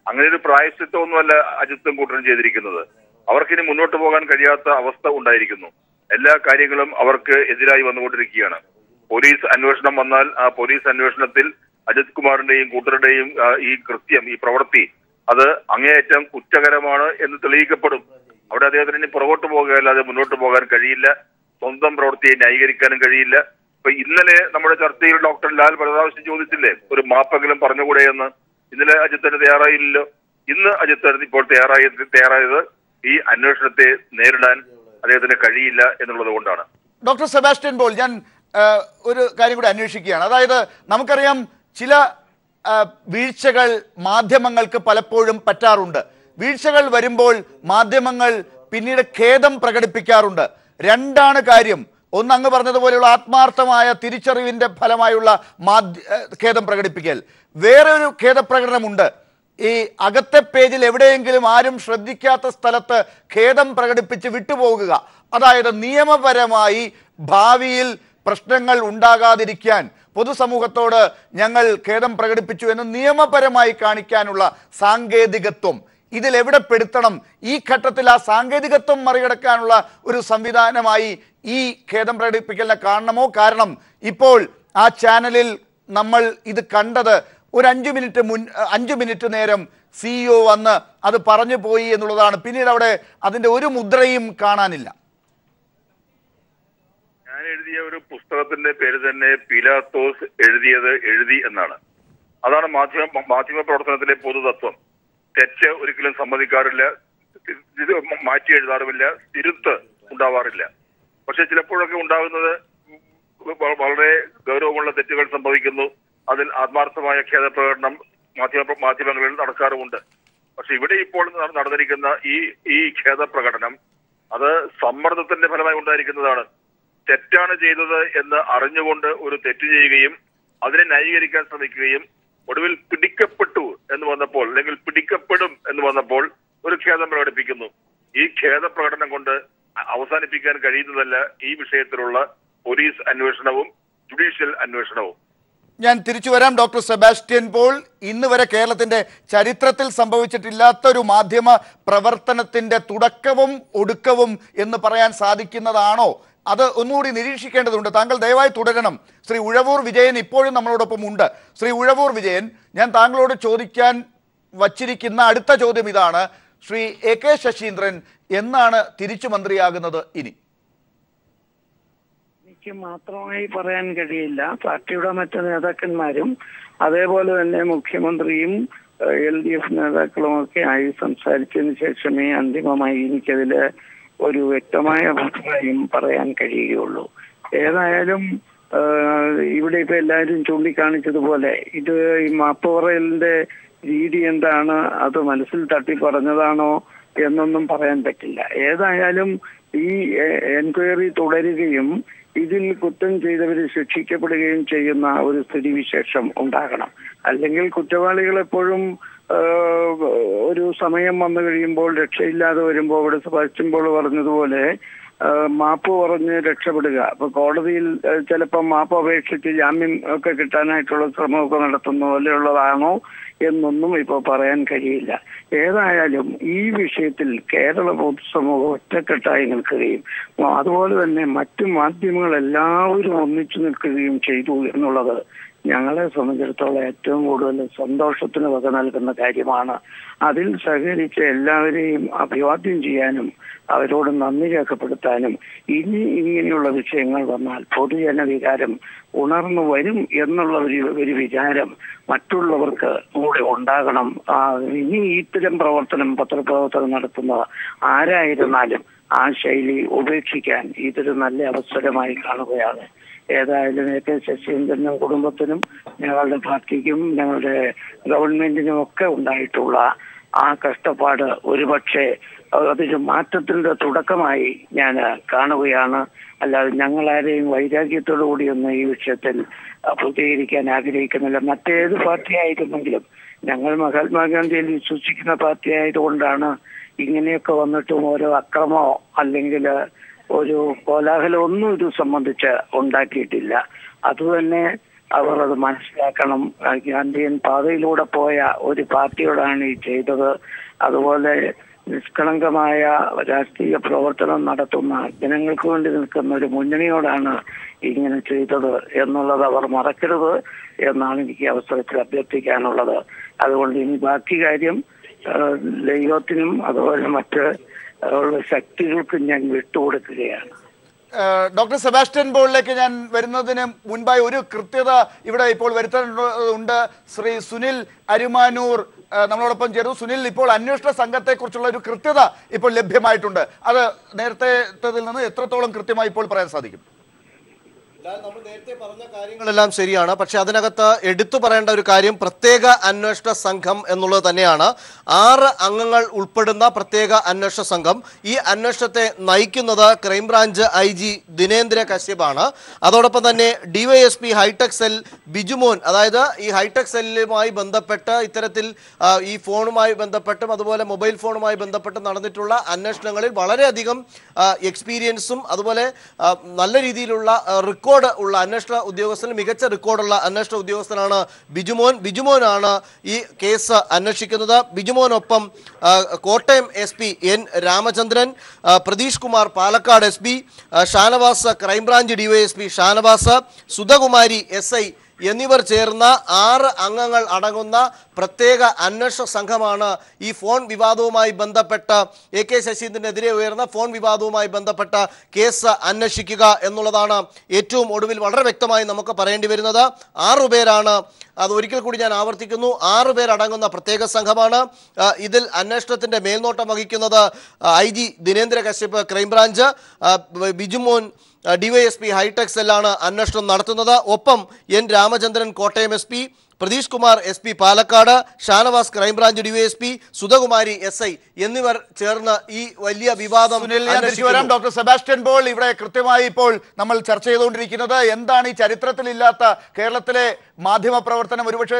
അങ്ങനെ ഒരു പ്രായശ്ചിത്തമൊന്നുമല്ല അജിത്തും കൂട്ടരും ചെയ്തിരിക്കുന്നത്. അവർക്കിനി മുന്നോട്ട് പോകാൻ കഴിയാത്ത അവസ്ഥ ഉണ്ടായിരിക്കുന്നു. എല്ലാ കാര്യങ്ങളും അവർക്ക് എതിരായി വന്നുകൊണ്ടിരിക്കുകയാണ്. പോലീസ് അന്വേഷണം വന്നാൽ ആ പോലീസ് അന്വേഷണത്തിൽ അജിത് കുമാറിന്റെയും കൂട്ടരുടെയും ഈ കൃത്യം, ഈ പ്രവൃത്തി അത് അങ്ങേയറ്റം കുറ്റകരമാണ് എന്ന് തെളിയിക്കപ്പെടും. അവിടെ അദ്ദേഹത്തിന് പുറകോട്ട് പോകുകയല്ലാതെ മുന്നോട്ട് പോകാൻ കഴിയില്ല. സ്വന്തം പ്രവൃത്തിയെ ന്യായീകരിക്കാനും കഴിയില്ല. ഇപ്പൊ ഇന്നലെ നമ്മുടെ ചർച്ചയിൽ ഡോക്ടർ ലാൽ പലപ്രാവശ്യം ചോദിച്ചില്ലേ ഒരു മാപ്പെങ്കിലും പറഞ്ഞുകൂടെ എന്ന്. ഇന്നലെ അജിത്തിന് തയ്യാറായില്ലല്ലോ. ഇന്ന് അജിത്ത് ഇപ്പോൾ തയ്യാറായത് ഈ അന്വേഷണത്തെ നേരിടാൻ അദ്ദേഹത്തിന് കഴിയില്ല എന്നുള്ളത് കൊണ്ടാണ്. ഡോക്ടർ സെബാസ്റ്റ്യൻ പോൾ, ഞാൻ ഒരു കാര്യം കൂടി അന്വേഷിക്കുകയാണ്. അതായത് നമുക്കറിയാം ചില വീഴ്ചകൾ മാധ്യമങ്ങൾക്ക് പലപ്പോഴും പറ്റാറുണ്ട്. വീഴ്ചകൾ വരുമ്പോൾ മാധ്യമങ്ങൾ പിന്നീട് ഖേദം പ്രകടിപ്പിക്കാറുണ്ട്. രണ്ടാണ് കാര്യം. ഒന്ന്, അങ്ങ് പറഞ്ഞതുപോലെയുള്ള ആത്മാർത്ഥമായ തിരിച്ചറിവിന്റെ ഫലമായുള്ള ഖേദം പ്രകടിപ്പിക്കൽ. വേറെ ഒരു ഖേദപ്രകടനമുണ്ട്. ഈ അകത്തെ പേജിൽ എവിടെയെങ്കിലും ആരും ശ്രദ്ധിക്കാത്ത സ്ഥലത്ത് ഖേദം പ്രകടിപ്പിച്ച് വിട്ടുപോകുക. അതായത് നിയമപരമായി ഭാവിയിൽ പ്രശ്നങ്ങൾ ഉണ്ടാകാതിരിക്കാൻ പൊതുസമൂഹത്തോട് ഞങ്ങൾ ഖേദം പ്രകടിപ്പിച്ചു എന്ന് നിയമപരമായി കാണിക്കാനുള്ള സാങ്കേതികത്വം ഇതിലെവിടെ പെടുത്തണം? ഈ ഘട്ടത്തിൽ ആ സാങ്കേതികത്വം മറികടക്കാനുള്ള ഒരു സംവിധാനമായി ഈ ഖേദം പ്രകടിപ്പിക്കലിനെ കാണണമോ? കാരണം ഇപ്പോൾ ആ ചാനലിൽ നമ്മൾ ഇത് കണ്ടത് ഒരു 5 മിനിറ്റ് നേരം CEO വന്ന് അത് പറഞ്ഞു പോയി എന്നുള്ളതാണ്. പിന്നീട് അവിടെ അതിന്റെ ഒരു മുദ്രയും കാണാനില്ല. ഞാൻ എഴുതിയ ഒരു പുസ്തകത്തിന്റെ പേര് തന്നെ പീലാത്തോസ് എഴുതി എന്നാണ്. അതാണ് മാധ്യമ പ്രവർത്തനത്തിലെ പൊതുതത്വം. തെറ്റ് ഒരിക്കലും സമ്മതിക്കാറില്ല, മാറ്റി എഴുതാറുമില്ല, തിരുത്ത് ഉണ്ടാവാറില്ല. പക്ഷെ ചിലപ്പോഴൊക്കെ ഉണ്ടാകുന്നത് വളരെ ഗൗരവമുള്ള തെറ്റുകൾ സംഭവിക്കുന്നു. അതിൽ ആത്മാർത്ഥമായ ഖേദപ്രകടനം മാധ്യമങ്ങളിൽ നടക്കാറുമുണ്ട്. പക്ഷെ ഇവിടെ ഇപ്പോൾ നടന്നിരിക്കുന്ന ഈ ഖേദപ്രകടനം അത് സമ്മർദ്ദത്തിന്റെ ഫലമായി ഉണ്ടായിരിക്കുന്നതാണ്. തെറ്റാണ് ചെയ്തത് എന്ന് അറിഞ്ഞുകൊണ്ട് ഒരു തെറ്റ് ചെയ്യുകയും അതിനെ ന്യായീകരിക്കാൻ ശ്രമിക്കുകയും ഒടുവിൽ പിടിക്കപ്പെട്ടു എന്ന് വന്നപ്പോൾ അല്ലെങ്കിൽ പിടിക്കപ്പെടും എന്ന് വന്നപ്പോൾ ഒരു ഖേദം പ്രകടിപ്പിക്കുന്നു. ഈ ഖേദപ്രകടനം കൊണ്ട് അവസാനിപ്പിക്കാൻ കഴിയുന്നതല്ല ഈ വിഷയത്തിലുള്ള പോലീസ് അന്വേഷണവും ജുഡീഷ്യൽ അന്വേഷണവും. ഞാൻ തിരിച്ചു വരാം. ഡോക്ടർ സെബാസ്റ്റ്യൻ പോൾ, ഇന്ന് വരെ കേരളത്തിന്റെ ചരിത്രത്തിൽ സംഭവിച്ചിട്ടില്ലാത്ത ഒരു മാധ്യമ പ്രവർത്തനത്തിന്റെ തുടക്കവും ഒടുക്കവും എന്ന് പറയാൻ സാധിക്കുന്നതാണോ? അത് ഒന്നുകൂടി നിരീക്ഷിക്കേണ്ടതുണ്ട്. താങ്കൾ ദയവായി തുടരണം. ശ്രീ ഉഴവൂർ വിജയൻ ഇപ്പോഴും നമ്മളോടൊപ്പം ഉണ്ട്. ശ്രീ ഉഴവൂർ വിജയൻ, ഞാൻ താങ്കളോട് ചോദിക്കാൻ വച്ചിരിക്കുന്ന അടുത്ത ചോദ്യം ഇതാണ്. ശ്രീ AK ശശീന്ദ്രൻ എന്നാണ് തിരിച്ചു മന്ത്രിയാകുന്നത്? ഇനി എനിക്ക് മാത്രമായി പറയാൻ കഴിയില്ല. പാർട്ടിയുടെ മറ്റു നേതാക്കന്മാരും അതേപോലെ തന്നെ മുഖ്യമന്ത്രിയും LDF നേതാക്കളും ഒക്കെ ആയി സംസാരിച്ചതിന് ശേഷമേ അന്തിമമായി എനിക്കതില് ഒരു വ്യക്തമായ അഭിപ്രായം പറയാൻ കഴിയുകയുള്ളൂ. ഏതായാലും ഇവിടെ ഇപ്പൊ എല്ലാവരും ചൂണ്ടിക്കാണിച്ചതുപോലെ ഇത് ഈ മാപ്പ് പറയലിന്റെ രീതി എന്താണ്, അത് മനസ്സിൽ തട്ടി പറഞ്ഞതാണോ എന്നൊന്നും പറയാൻ പറ്റില്ല. ഏതായാലും ഈ എൻക്വയറി തുടരുകയും ഇതിൽ കുറ്റം ചെയ്തവർ ശിക്ഷിക്കപ്പെടുകയും ചെയ്യുന്ന ഒരു സ്ഥിതിവിശേഷം ഉണ്ടാകണം. അല്ലെങ്കിൽ കുറ്റവാളികൾ എപ്പോഴും ഒരു സമയം വന്നു കഴിയുമ്പോൾ രക്ഷയില്ലാതെ വരുമ്പോൾ ഇവിടെ സെബാസ്റ്റ്യൻ പറഞ്ഞതുപോലെ മാപ്പ് പറഞ്ഞ് രക്ഷപ്പെടുക. അപ്പൊ കോടതിയിൽ ചിലപ്പോൾ മാപ്പ് അപേക്ഷിച്ച് ജാമ്യം ഒക്കെ കിട്ടാനായിട്ടുള്ള ശ്രമമൊക്കെ നടത്തുന്ന പോലെയുള്ളതാണോ എന്നൊന്നും ഇപ്പൊ പറയാൻ കഴിയില്ല. ഏതായാലും ഈ വിഷയത്തിൽ കേരള പൊതുസമൂഹം ഒറ്റക്കെട്ടായി നിൽക്കുകയും അതുപോലെ തന്നെ മറ്റു മാധ്യമങ്ങൾ എല്ലാവരും ഒന്നിച്ചു നിൽക്കുകയും ചെയ്തു എന്നുള്ളത് ഞങ്ങളെ സംബന്ധിച്ചിടത്തോളം ഏറ്റവും കൂടുതൽ സന്തോഷത്തിന് വക നൽകുന്ന കാര്യമാണ്. അതിൽ സഹകരിച്ച എല്ലാവരെയും അഭിവാദ്യം ചെയ്യാനും അവരോട് നന്ദി രേഖപ്പെടുത്താനും ഇനി ഇങ്ങനെയുള്ള വിഷയങ്ങൾ വന്നാൽ പൊതുജനവികാരം ഉണർന്നു വരും എന്നുള്ള ഒരു വിചാരം മറ്റുള്ളവർക്ക് കൂടെ ഉണ്ടാകണം. ഇനി ഇത്തരം പത്രപ്രവർത്തനം നടത്തുന്ന ആരായിരുന്നാലും ആ ശൈലി ഉപേക്ഷിക്കാൻ ഇതൊരു നല്ല അവസരമായി കാണുകയാണ്. ഏതായാലും AK ശശീന്ദ്രനും കുടുംബത്തിനും ഞങ്ങളുടെ പാർട്ടിക്കും ഞങ്ങളുടെ ഗവൺമെന്റിനും ഒക്കെ ഉണ്ടായിട്ടുള്ള ആ കഷ്ടപ്പാട് ഒരുപക്ഷെ അതൊരു മാറ്റത്തിന്റെ തുടക്കമായി ഞാൻ കാണുകയാണ്. അല്ലാതെ ഞങ്ങളാരെയും വൈരാഗ്യത്തോടു കൂടിയൊന്നും ഈ വിഷയത്തിൽ പ്രതികരിക്കാൻ ആഗ്രഹിക്കുന്നില്ല. മറ്റേത് പാർട്ടി ആയിരുന്നെങ്കിലും ഞങ്ങൾ മഹാത്മാഗാന്ധിയിൽ വിശ്വസിക്കുന്ന പാർട്ടി ആയതുകൊണ്ടാണ് ഇങ്ങനെയൊക്കെ വന്നിട്ടും ഓരോ അക്രമോ അല്ലെങ്കിൽ ഒരു കോലാഹലം ഒന്നും ഇത് സംബന്ധിച്ച് ഉണ്ടാക്കിയിട്ടില്ല. അതുതന്നെ അവർ അത് മനസ്സിലാക്കണം. ഗാന്ധിയൻ പാതയിലൂടെ പോയ ഒരു പാർട്ടിയോടാണ് ഈ ചെയ്തത്. അതുപോലെ നിഷ്കളങ്കമായ രാഷ്ട്രീയ പ്രവർത്തനം നടത്തുന്ന ജനങ്ങൾക്ക് വേണ്ടി നിൽക്കുന്ന ഒരു മുന്നണിയോടാണ് ഇങ്ങനെ ചെയ്തത് എന്നുള്ളത് അവർ മറക്കരുത് എന്നാണ് എനിക്ക് അവസരത്തിൽ അഭ്യർത്ഥിക്കാനുള്ളത്. അതുകൊണ്ട് ഇനി ബാക്കി കാര്യം ദൈവത്തിനും അതുപോലെ മറ്റ് ശക്തികൾക്കും ഞാൻ വിട്ടുകൊടുക്കുകയാണ്. ഡോക്ടർ സെബാസ്റ്റ്യൻ പോളിലേക്ക് ഞാൻ വരുന്നതിന് മുൻപായി ഒരു കൃത്യത ഇവിടെ ഇപ്പോൾ വരുത്തേണ്ടതുണ്ട്. ശ്രീ സുനിൽ അരുമാനൂർ നമ്മളോടൊപ്പം ചേർന്നു. സുനിൽ, ഇപ്പോൾ അന്വേഷണ സംഘത്തെക്കുറിച്ചുള്ള ഒരു കൃത്യത ഇപ്പോൾ ലഭ്യമായിട്ടുണ്ട്. അത് നേരത്തേതിൽ നിന്ന് എത്രത്തോളം കൃത്യമായി ഇപ്പോൾ പറയാൻ സാധിക്കും? നമ്മൾ നേരത്തെ പറഞ്ഞ കാര്യങ്ങളെല്ലാം ശരിയാണ്. പക്ഷെ അതിനകത്ത് എടുത്തു പറയേണ്ട ഒരു കാര്യം പ്രത്യേക അന്വേഷണ സംഘം എന്നുള്ളത് തന്നെയാണ്. 6 അംഗങ്ങൾ ഉൾപ്പെടുന്ന പ്രത്യേക അന്വേഷണ സംഘം. ഈ അന്വേഷണത്തെ നയിക്കുന്നത് ക്രൈംബ്രാഞ്ച് IG ദിനേന്ദ്ര കശ്യപാണ്. അതോടൊപ്പം തന്നെ DYSP ഹൈടെക് സെൽ ബിജുമോൻ, അതായത് ഈ ഹൈടെക് സെല്ലുമായി ബന്ധപ്പെട്ട് ഇത്തരത്തിൽ ഈ ഫോണുമായി ബന്ധപ്പെട്ടും അതുപോലെ മൊബൈൽ ഫോണുമായി ബന്ധപ്പെട്ട് നടന്നിട്ടുള്ള അന്വേഷണങ്ങളിൽ വളരെയധികം എക്സ്പീരിയൻസും അതുപോലെ നല്ല രീതിയിലുള്ള റെക്കോർഡ് ഉള്ള അന്വേഷണ ഉദ്യോഗസ്ഥൻ, മികച്ച റെക്കോർഡുള്ള അന്വേഷണ ഉദ്യോഗസ്ഥനാണ് ബിജുമോൻ. ബിജുമോനാണ് ഈ കേസ് അന്വേഷിക്കുന്നത്. ബിജുമോനൊപ്പം Kottayam SP N Ramachandran, Pratheesh Kumar Palakkad SP, Shanavas crime branch DYSP Shanavas, Sudhakumari SI എന്നിവർ ചേർന്ന 6 അംഗങ്ങൾ അടങ്ങുന്ന പ്രത്യേക അന്വേഷണ സംഘമാണ് ഈ ഫോൺ വിവാദവുമായി ബന്ധപ്പെട്ട AK ശശീന്ദ്രനെതിരെ ഉയർന്ന ഫോൺ വിവാദവുമായി ബന്ധപ്പെട്ട കേസ് അന്വേഷിക്കുക എന്നുള്ളതാണ് ഏറ്റവും ഒടുവിൽ വളരെ വ്യക്തമായി നമുക്ക് പറയേണ്ടി വരുന്നത്. 6 പേരാണ്. അത് ഒരിക്കൽ കൂടി ഞാൻ ആവർത്തിക്കുന്നു, 6 പേരടങ്ങുന്ന പ്രത്യേക സംഘമാണ്. ഇതിൽ അന്വേഷണത്തിന്റെ മേൽനോട്ടം വഹിക്കുന്നത് IG Dinendra Kashyap crime branch, Bijumon DYSP high tech സെല്ലാണ് അന്വേഷണം നടത്തുന്നത്. ഒപ്പം N Ramachandran Kottayam SP, Pratheesh Kumar SP Palakkad, Shanavas crime branch DYSP, Sudhakumari SI എന്നിവർ ചേർന്ന് ഈ വലിയ വിവാദം വരാം. ഡോക്ടർ സെബാസ്റ്റ്യൻ പോൾ, ഇവിടെ കൃത്യമായി ഇപ്പോൾ നമ്മൾ ചർച്ച ചെയ്തുകൊണ്ടിരിക്കുന്നത് എന്താണ് ഈ ചരിത്രത്തിലില്ലാത്ത കേരളത്തിലെ മാധ്യമ പ്രവർത്തനം. ഒരുപക്ഷെ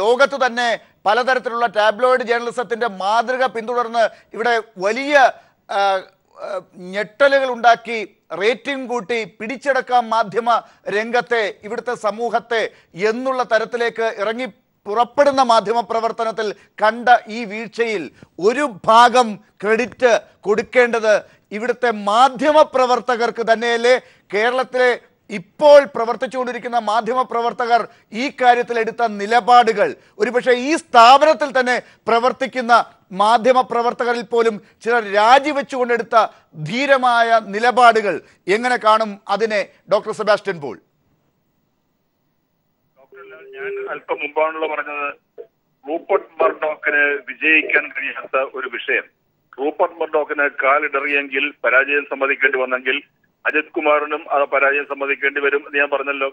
ലോകത്ത് തന്നെ പലതരത്തിലുള്ള ടാബ്ലോയിഡ് ജേർണലിസത്തിന്റെ മാതൃക പിന്തുടർന്ന് ഇവിടെ വലിയ ഞെട്ടലുകൾ ഉണ്ടാക്കി റേറ്റിംഗ് കൂട്ടി പിടിച്ചെടുക്കാം മാധ്യമ രംഗത്തെ, ഇവിടുത്തെ സമൂഹത്തെ എന്നുള്ള തരത്തിലേക്ക് ഇറങ്ങി പുറപ്പെടുന്ന മാധ്യമ പ്രവർത്തനത്തിൽ കണ്ട ഈ വീഴ്ചയിൽ ഒരു ഭാഗം ക്രെഡിറ്റ് കൊടുക്കേണ്ടത് ഇവിടുത്തെ മാധ്യമ പ്രവർത്തകർക്ക് തന്നെയല്ലേ? കേരളത്തിലെ ഇപ്പോൾ പ്രവർത്തിച്ചുകൊണ്ടിരിക്കുന്ന മാധ്യമ പ്രവർത്തകർ ഈ കാര്യത്തിൽ എടുത്ത നിലപാടുകൾ, ഒരുപക്ഷെ ഈ സ്ഥാപനത്തിൽ തന്നെ പ്രവർത്തിക്കുന്ന മാധ്യമ പ്രവർത്തകരിൽ പോലും ചിലർ രാജിവെച്ചുകൊണ്ടെടുത്ത ധീരമായ നിലപാടുകൾ എങ്ങനെ കാണും അതിനെ ഡോക്ടർ സെബാസ്റ്റ്യൻ പോൾ? ഞാൻ അല്പം മുമ്പാണല്ലോ പറഞ്ഞത്, റൂപ്പർട്ട് മർഡോക്കിന് വിജയിക്കാൻ കഴിയാത്ത ഒരു വിഷയം. റൂപ്പർട്ട് മർഡോക്കിന് കാലിടറിയെങ്കിൽ, പരാജയം സമ്മതിക്കേണ്ടി വന്നെങ്കിൽ അജിത് കുമാറിനും ആ പരാജയം സമ്മതിക്കേണ്ടി വരും എന്ന് ഞാൻ പറഞ്ഞല്ലോ.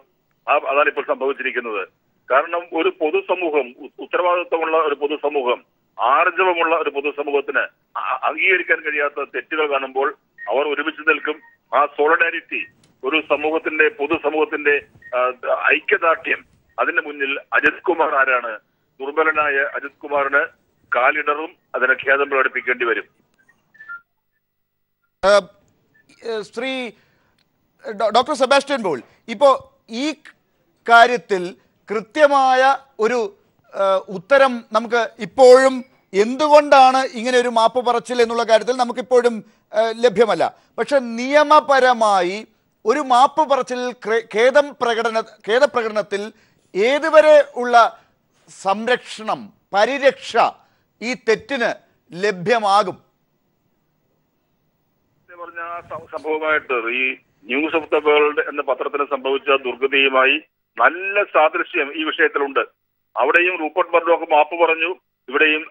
അതാണ് ഇപ്പോൾ സംഭവിച്ചിരിക്കുന്നത്. കാരണം ഒരു പൊതുസമൂഹം, ഉത്തരവാദിത്വമുള്ള ഒരു പൊതുസമൂഹം, ആർജവമുള്ള ഒരു പൊതുസമൂഹത്തിന് അംഗീകരിക്കാൻ കഴിയാത്ത തെറ്റുകൾ കാണുമ്പോൾ അവർ ഒരുമിച്ച് നിൽക്കും. ആ സോളിഡാരിറ്റി, ഒരു സമൂഹത്തിന്റെ, പൊതുസമൂഹത്തിന്റെ ഐക്യദാർഢ്യം, അതിന് മുന്നിൽ അജിത് കുമാർ ആരാണ്? ദുർബലനായ അജിത് കുമാറിന് കാലിടറും അതിനെ ഖേദം പ്രകടിപ്പിക്കേണ്ടി വരും. ശ്രീ ഡോക്ടർ സെബാസ്റ്റ്യൻ പോൾ, ഇപ്പോൾ ഈ കാര്യത്തിൽ കൃത്യമായ ഒരു ഉത്തരം നമുക്ക് ഇപ്പോഴും എന്തുകൊണ്ടാണ് ഇങ്ങനെ ഒരു മാപ്പ് പറച്ചിൽ എന്നുള്ള കാര്യത്തിൽ നമുക്കിപ്പോഴും ലഭ്യമല്ല. പക്ഷെ നിയമപരമായി ഒരു മാപ്പ് പറച്ചിലിൽ ഖേദപ്രകടനത്തിൽ ഏതുവരെ ഉള്ള സംരക്ഷണം, പരിരക്ഷ ഈ തെറ്റിന് ലഭ്യമാകും? പറഞ്ഞ സംഭവമായിട്ട് ഈ ന്യൂസ് ഓഫ് ദ വേൾഡ് എന്ന പത്രത്തിന് സംഭവിച്ച ദുർഗതിയുമായി നല്ല സാദൃശ്യം ഈ വിഷയത്തിലുണ്ട്. അവിടെയും റൂപ്പർട്ട് മർഡോക്ക് മാപ്പ് പറഞ്ഞു, ഇവിടെയും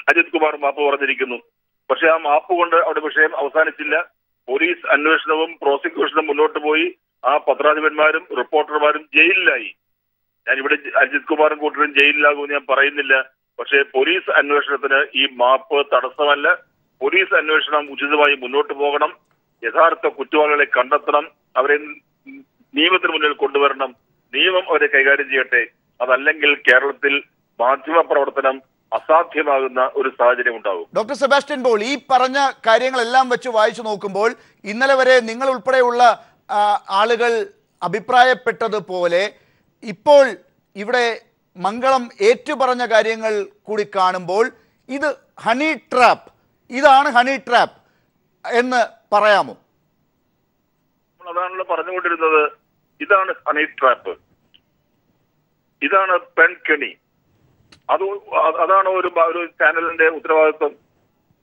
അജിത് കുമാർ മാപ്പ് പറഞ്ഞിരിക്കുന്നു. പക്ഷെ ആ മാപ്പ് കൊണ്ട് അവിടെ വിഷയം അവസാനിച്ചില്ല. പോലീസ് അന്വേഷണവും പ്രോസിക്യൂഷനും മുന്നോട്ട് പോയി. ആ പത്രാധിപന്മാരും റിപ്പോർട്ടർമാരും ജയിലിലായി. ഞാൻ ഇവിടെ അജിത് കുമാറും കൂട്ടരും ജയിലിലാകുമെന്ന് ഞാൻ പറയുന്നില്ല. പക്ഷേ പോലീസ് അന്വേഷണത്തിന് ഈ മാപ്പ് തടസ്സമല്ല. പോലീസ് അന്വേഷണം ഉചിതമായി മുന്നോട്ട് പോകണം. യഥാർത്ഥ കുറ്റവാളികളെ കണ്ടെത്തണം. അവരെ നിയമത്തിന് മുന്നിൽ കൊണ്ടുവരണം. നിയമം അവരെ കൈകാര്യം ചെയ്യട്ടെ. അതല്ലെങ്കിൽ കേരളത്തിൽ മാധ്യമ പ്രവർത്തനം അസാധ്യമാകുന്ന ഒരു സാഹചര്യം ഉണ്ടാകും. ഡോക്ടർ സെബാസ്റ്റ്യൻ പോൾ, ഈ പറഞ്ഞ കാര്യങ്ങളെല്ലാം വെച്ച് വായിച്ചു നോക്കുമ്പോൾ ഇന്നലെ വരെ നിങ്ങൾ ഉൾപ്പെടെയുള്ള ആളുകൾ അഭിപ്രായപ്പെട്ടതുപോലെ ഇപ്പോൾ ഇവിടെ മംഗളം ഏറ്റുപറഞ്ഞ കാര്യങ്ങൾ കൂടി കാണുമ്പോൾ ഇത് ഹണി ട്രാപ്പ്, ഇതാണ് ഹണി ട്രാപ്പ് എന്ന് പറയാമോ? അതാണല്ലോ പറഞ്ഞുകൊണ്ടിരുന്നത്. ഇതാണ് ഹണി ട്രാപ്പ്, ഇതാണ് പെൺകെണി. അതാണ് ഒരു ചാനലിന്റെ ഉത്തരവാദിത്വം.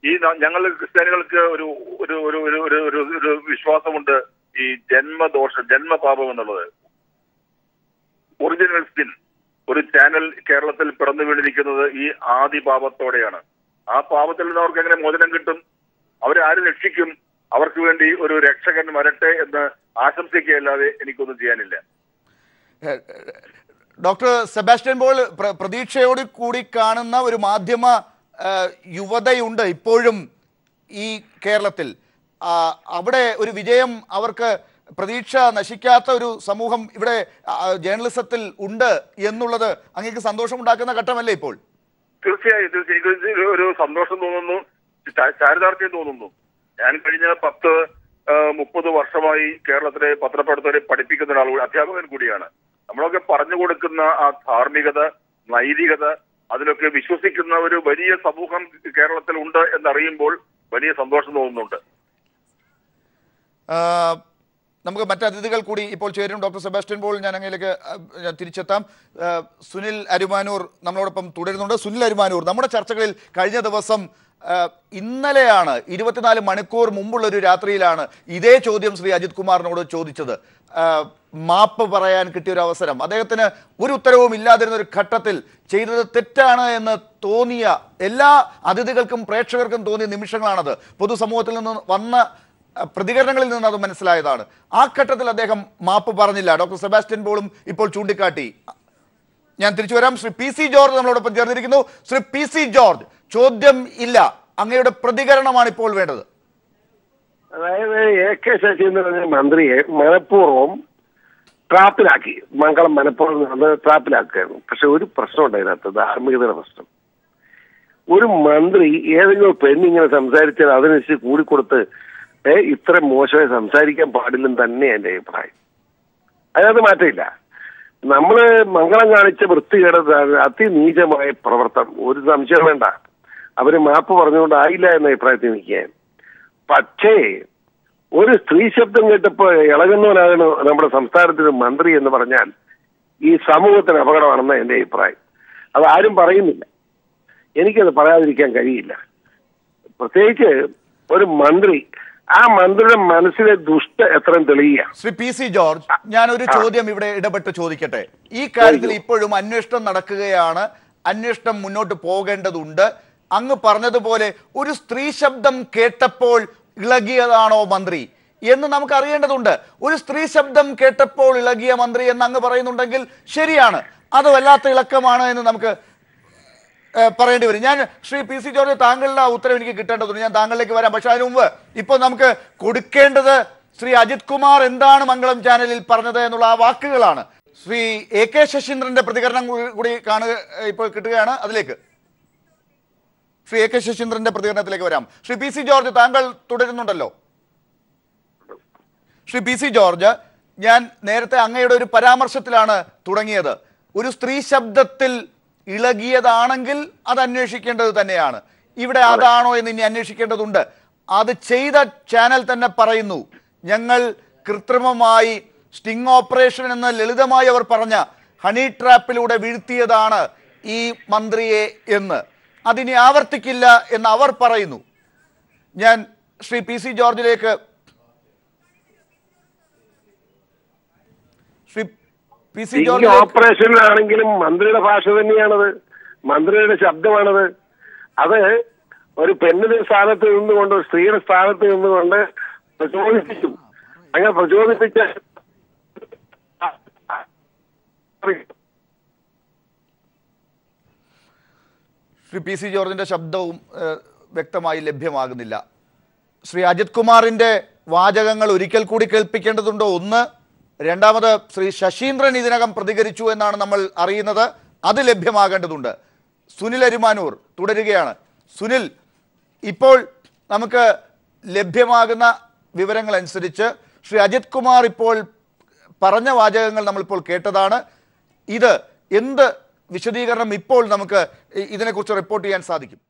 ഈ ഞങ്ങൾ ക്രിസ്ത്യാനികൾക്ക് ഒരു ഒരു ഒരു ഒരു ഒരു വിശ്വാസമുണ്ട്, ഈ ജന്മപാപം എന്നുള്ളത്. Original sin. ഒരു ചാനൽ കേരളത്തിൽ പിറന്നു വീണിരിക്കുന്നത് ഈ ആദി പാപത്തോടെയാണ്. ആ പാപത്തിൽ നിന്ന് അവർക്ക് എങ്ങനെ മോചനം കിട്ടും? അവരെ ആര് രക്ഷിക്കും? അവർക്ക് വേണ്ടി ഒരു രക്ഷകൻ വരട്ടെ എന്ന് ആശംസിക്കുകയല്ലാതെ എനിക്കൊന്നും ചെയ്യാനില്ല. ഡോക്ടർ സെബാസ്റ്റ്യൻ പോൾ, പ്രതീക്ഷയോട് കൂടി കാണുന്ന ഒരു മാധ്യമ യുവതയുണ്ട് ഇപ്പോഴും ഈ കേരളത്തിൽ. അവിടെ ഒരു വിജയം, അവർക്ക് പ്രതീക്ഷ നശിക്കാത്ത ഒരു സമൂഹം ഇവിടെ ജേർണലിസത്തിൽ ഉണ്ട് എന്നുള്ളത് അങ്ങേക്ക് സന്തോഷമുണ്ടാക്കുന്ന ഘട്ടമല്ലേ ഇപ്പോൾ? തീർച്ചയായും എനിക്ക് ഒരു സന്തോഷം തോന്നുന്നു, ചാരിതാർത്ഥ്യം തോന്നുന്നു. ഞാൻ കഴിഞ്ഞ 10-30 വർഷമായി കേരളത്തിലെ പത്രപ്രവർത്തകരെ പഠിപ്പിക്കുന്ന ഒരാൾ, അധ്യാപകൻ കൂടിയാണ്. നമ്മളൊക്കെ പറഞ്ഞു കൊടുക്കുന്ന ആ ധാർമ്മികത, നൈതികത, അതിലൊക്കെ വിശ്വസിക്കുന്ന ഒരു വലിയ സമൂഹം കേരളത്തിൽ ഉണ്ട് എന്നറിയുമ്പോൾ വലിയ സന്തോഷം തോന്നുന്നുണ്ട്. നമുക്ക് മറ്റ് അതിഥികൾ കൂടി ഇപ്പോൾ ചേരും. ഡോക്ടർ സെബാസ്റ്റ്യൻ പോൾ, ഞാൻ അങ്ങയിലേക്ക് തിരിച്ചെത്താം. സുനിൽ അരുമാനൂർ നമ്മളോടൊപ്പം തുടരുന്നുണ്ട്. സുനിൽ അരുമാനൂർ, നമ്മുടെ ചർച്ചകളിൽ കഴിഞ്ഞ ദിവസം ഇന്നലെയാണ് 24 മണിക്കൂർ മുമ്പുള്ള ഒരു രാത്രിയിലാണ് ഇതേ ചോദ്യം ശ്രീ അജിത് കുമാറിനോട് ചോദിച്ചത്. മാപ്പ് പറയാൻ കിട്ടിയൊരു അവസരം, അദ്ദേഹത്തിന് ഒരു ഉത്തരവും ഇല്ലാതിരുന്ന ഒരു ഘട്ടത്തിൽ ചെയ്തത് തെറ്റാണ് എന്ന് തോന്നിയ എല്ലാ അതിഥികൾക്കും പ്രേക്ഷകർക്കും തോന്നിയ നിമിഷങ്ങളാണത്. പൊതുസമൂഹത്തിൽ നിന്ന് വന്ന പ്രതികരണങ്ങളിൽ നിന്ന് അത് മനസ്സിലായതാണ്. ആ ഘട്ടത്തിൽ അദ്ദേഹം മാപ്പ് പറഞ്ഞില്ല. ഡോക്ടർ സെബാസ്റ്റ്യൻ പോളും ഇപ്പോൾ ചൂണ്ടിക്കാട്ടി. ഞാൻ തിരിച്ചു വരാം. ശ്രീ പി സി ജോർജ് നമ്മളോടൊപ്പം ചേർന്നിരിക്കുന്നു. ശ്രീ പി സി ജോർജ്, ചോദ്യം ഇല്ല, അങ്ങയുടെ പ്രതികരണമാണ് ഇപ്പോൾ വേണ്ടത്. അതായത് AK ശശീന്ദ്രൻ മന്ത്രിയെ മനഃപൂർവ്വം ട്രാപ്പിലാക്കി, മംഗളം മനഃപൂർവ്വം ട്രാപ്പിലാക്കുകയായിരുന്നു. പക്ഷെ ഒരു പ്രശ്നമുണ്ട് അതിനകത്ത്, ധാർമ്മികതയുടെ പ്രശ്നം. ഒരു മന്ത്രി ഏതെങ്കിലും പെണ്ണിങ്ങനെ സംസാരിച്ചാൽ അതിനനുസരിച്ച് കൂടിക്കൊടുത്ത് ഇത്ര മോശമായി സംസാരിക്കാൻ പാടില്ലെന്ന് തന്നെ എൻ്റെ അഭിപ്രായം. അതിനകത്ത് മാറ്റമില്ല. നമ്മള് മംഗളം കാണിച്ച വൃത്തികേട് അതിനീചമായ പ്രവർത്തനം, ഒരു സംശയം വേണ്ട. അവര് മാപ്പ് പറഞ്ഞുകൊണ്ടായില്ല എന്ന അഭിപ്രായത്തിൽ നിൽക്കാൻ. പക്ഷേ ഒരു സ്ത്രീ ശബ്ദം കേട്ടപ്പോൾ ഇളകുന്നവനാണ് നമ്മുടെ സംസ്ഥാനത്തിന് മന്ത്രി എന്ന് പറഞ്ഞാൽ ഈ സമൂഹത്തിന് അപകടമാണെന്ന എൻ്റെ അഭിപ്രായം. അത് ആരും പറയുന്നില്ല, എനിക്കത് പറയാതിരിക്കാൻ കഴിയില്ല. പ്രത്യേകിച്ച് ഒരു മന്ത്രി, ആ മന്ത്രിയുടെ മനസ്സിലെ ദുഷ്ട എത്രയും തെളിയുക. ശ്രീ പി സി ജോർജ്, ഞാൻ ഒരു ചോദ്യം ഇവിടെ ഇടപെട്ട് ചോദിക്കട്ടെ. ഈ കാര്യത്തിൽ ഇപ്പോഴും അന്വേഷണം നടക്കുകയാണ്, അന്വേഷണം മുന്നോട്ട് പോകേണ്ടതുണ്ട്. അങ്ങ് പറഞ്ഞതുപോലെ ഒരു സ്ത്രീ ശബ്ദം കേട്ടപ്പോൾ ഇളകിയതാണോ മന്ത്രി എന്ന് നമുക്ക് അറിയേണ്ടതുണ്ട്. ഒരു സ്ത്രീ ശബ്ദം കേട്ടപ്പോൾ ഇളകിയ മന്ത്രി എന്ന് അങ്ങ് പറയുന്നുണ്ടെങ്കിൽ ശരിയാണ്, അത് വല്ലാത്ത ഇളക്കമാണ് എന്ന് നമുക്ക് പറയേണ്ടി വരും. ഞാൻ ശ്രീ പി സി ജോർജ്, താങ്കളുടെ ഉത്തരം എനിക്ക് കിട്ടേണ്ടതുണ്ട്, ഞാൻ താങ്കളിലേക്ക് വരാം. പക്ഷെ അതിനു മുമ്പ് ഇപ്പോൾ നമുക്ക് കൊടുക്കേണ്ടത് ശ്രീ അജിത് കുമാർ എന്താണ് മംഗളം ചാനലിൽ പറഞ്ഞത് എന്നുള്ള ആ വാക്കുകളാണ്. ശ്രീ AK ശശീന്ദ്രന്റെ പ്രതികരണം കൂടി കാണുക ഇപ്പോൾ കിട്ടുകയാണ്. അതിലേക്ക് ശ്രീ AK ശശീന്ദ്രന്റെ പ്രതികരണത്തിലേക്ക് വരാം. ശ്രീ പി സി ജോർജ്, താങ്കൾ തുടരുന്നുണ്ടല്ലോ. ശ്രീ പി സി ജോർജ്, ഞാൻ നേരത്തെ അങ്ങയുടെ ഒരു പരാമർശത്തിലാണ് തുടങ്ങിയത്. ഒരു സ്ത്രീ ശബ്ദത്തിൽ ഇളകിയതാണെങ്കിൽ അത് അന്വേഷിക്കേണ്ടത് തന്നെയാണ്. ഇവിടെ അതാണോ എന്ന് ഇനി അന്വേഷിക്കേണ്ടതുണ്ട്. അത് ചെയ്ത ചാനൽ തന്നെ പറയുന്നു, ഞങ്ങൾ കൃത്രിമമായി സ്റ്റിംഗ് ഓപ്പറേഷൻ എന്ന് ലളിതമായി അവർ പറഞ്ഞ ഹണി ട്രാപ്പിലൂടെ വീഴ്ത്തിയതാണ് ഈ മന്ത്രിയെ എന്ന്. അതിനി ആവർത്തിക്കില്ല എന്ന് അവർ പറയുന്നു. ഞാൻ ശ്രീ പി സി ജോർജിലേക്ക്, ശ്രീ പി സി ജോർജ്, ഓപ്പറേഷനിലാണെങ്കിലും മന്ത്രിയുടെ ഭാഷ തന്നെയാണത്, മന്ത്രിയുടെ ശബ്ദമാണത്. അത് ഒരു പെണ്ണിന്റെ സ്ഥാനത്ത് നിന്നുകൊണ്ട്, ഒരു സ്ത്രീയുടെ സ്ഥാനത്ത് നിന്നുകൊണ്ട് പ്രചോദിപ്പിച്ചു. അങ്ങനെ പ്രചോദിപ്പിച്ച ശ്രീ പി സി ജോർജിന്റെ ശബ്ദവും വ്യക്തമായി ലഭ്യമാകുന്നില്ല. ശ്രീ അജിത് കുമാറിന്റെ വാചകങ്ങൾ ഒരിക്കൽ കൂടി കേൾപ്പിക്കേണ്ടതുണ്ടോ? ഒന്ന്. രണ്ടാമത് ശ്രീ ശശീന്ദ്രൻ ഇതിനകം പ്രതികരിച്ചു എന്നാണ് നമ്മൾ അറിയുന്നത്, അത് ലഭ്യമാകേണ്ടതുണ്ട്. സുനിൽ അരിമാനൂർ തുടരുകയാണ്. സുനിൽ, ഇപ്പോൾ നമുക്ക് ലഭ്യമാകുന്ന വിവരങ്ങൾ അനുസരിച്ച് ശ്രീ അജിത് കുമാർ ഇപ്പോൾ പറഞ്ഞ വാചകങ്ങൾ നമ്മളിപ്പോൾ കേട്ടതാണ്. ഇത് എന്ത് വിശദീകരണം ഇപ്പോൾ നമുക്ക് ഇതിനെക്കുറിച്ച് റിപ്പോർട്ട് ചെയ്യാൻ സാധിക്കും?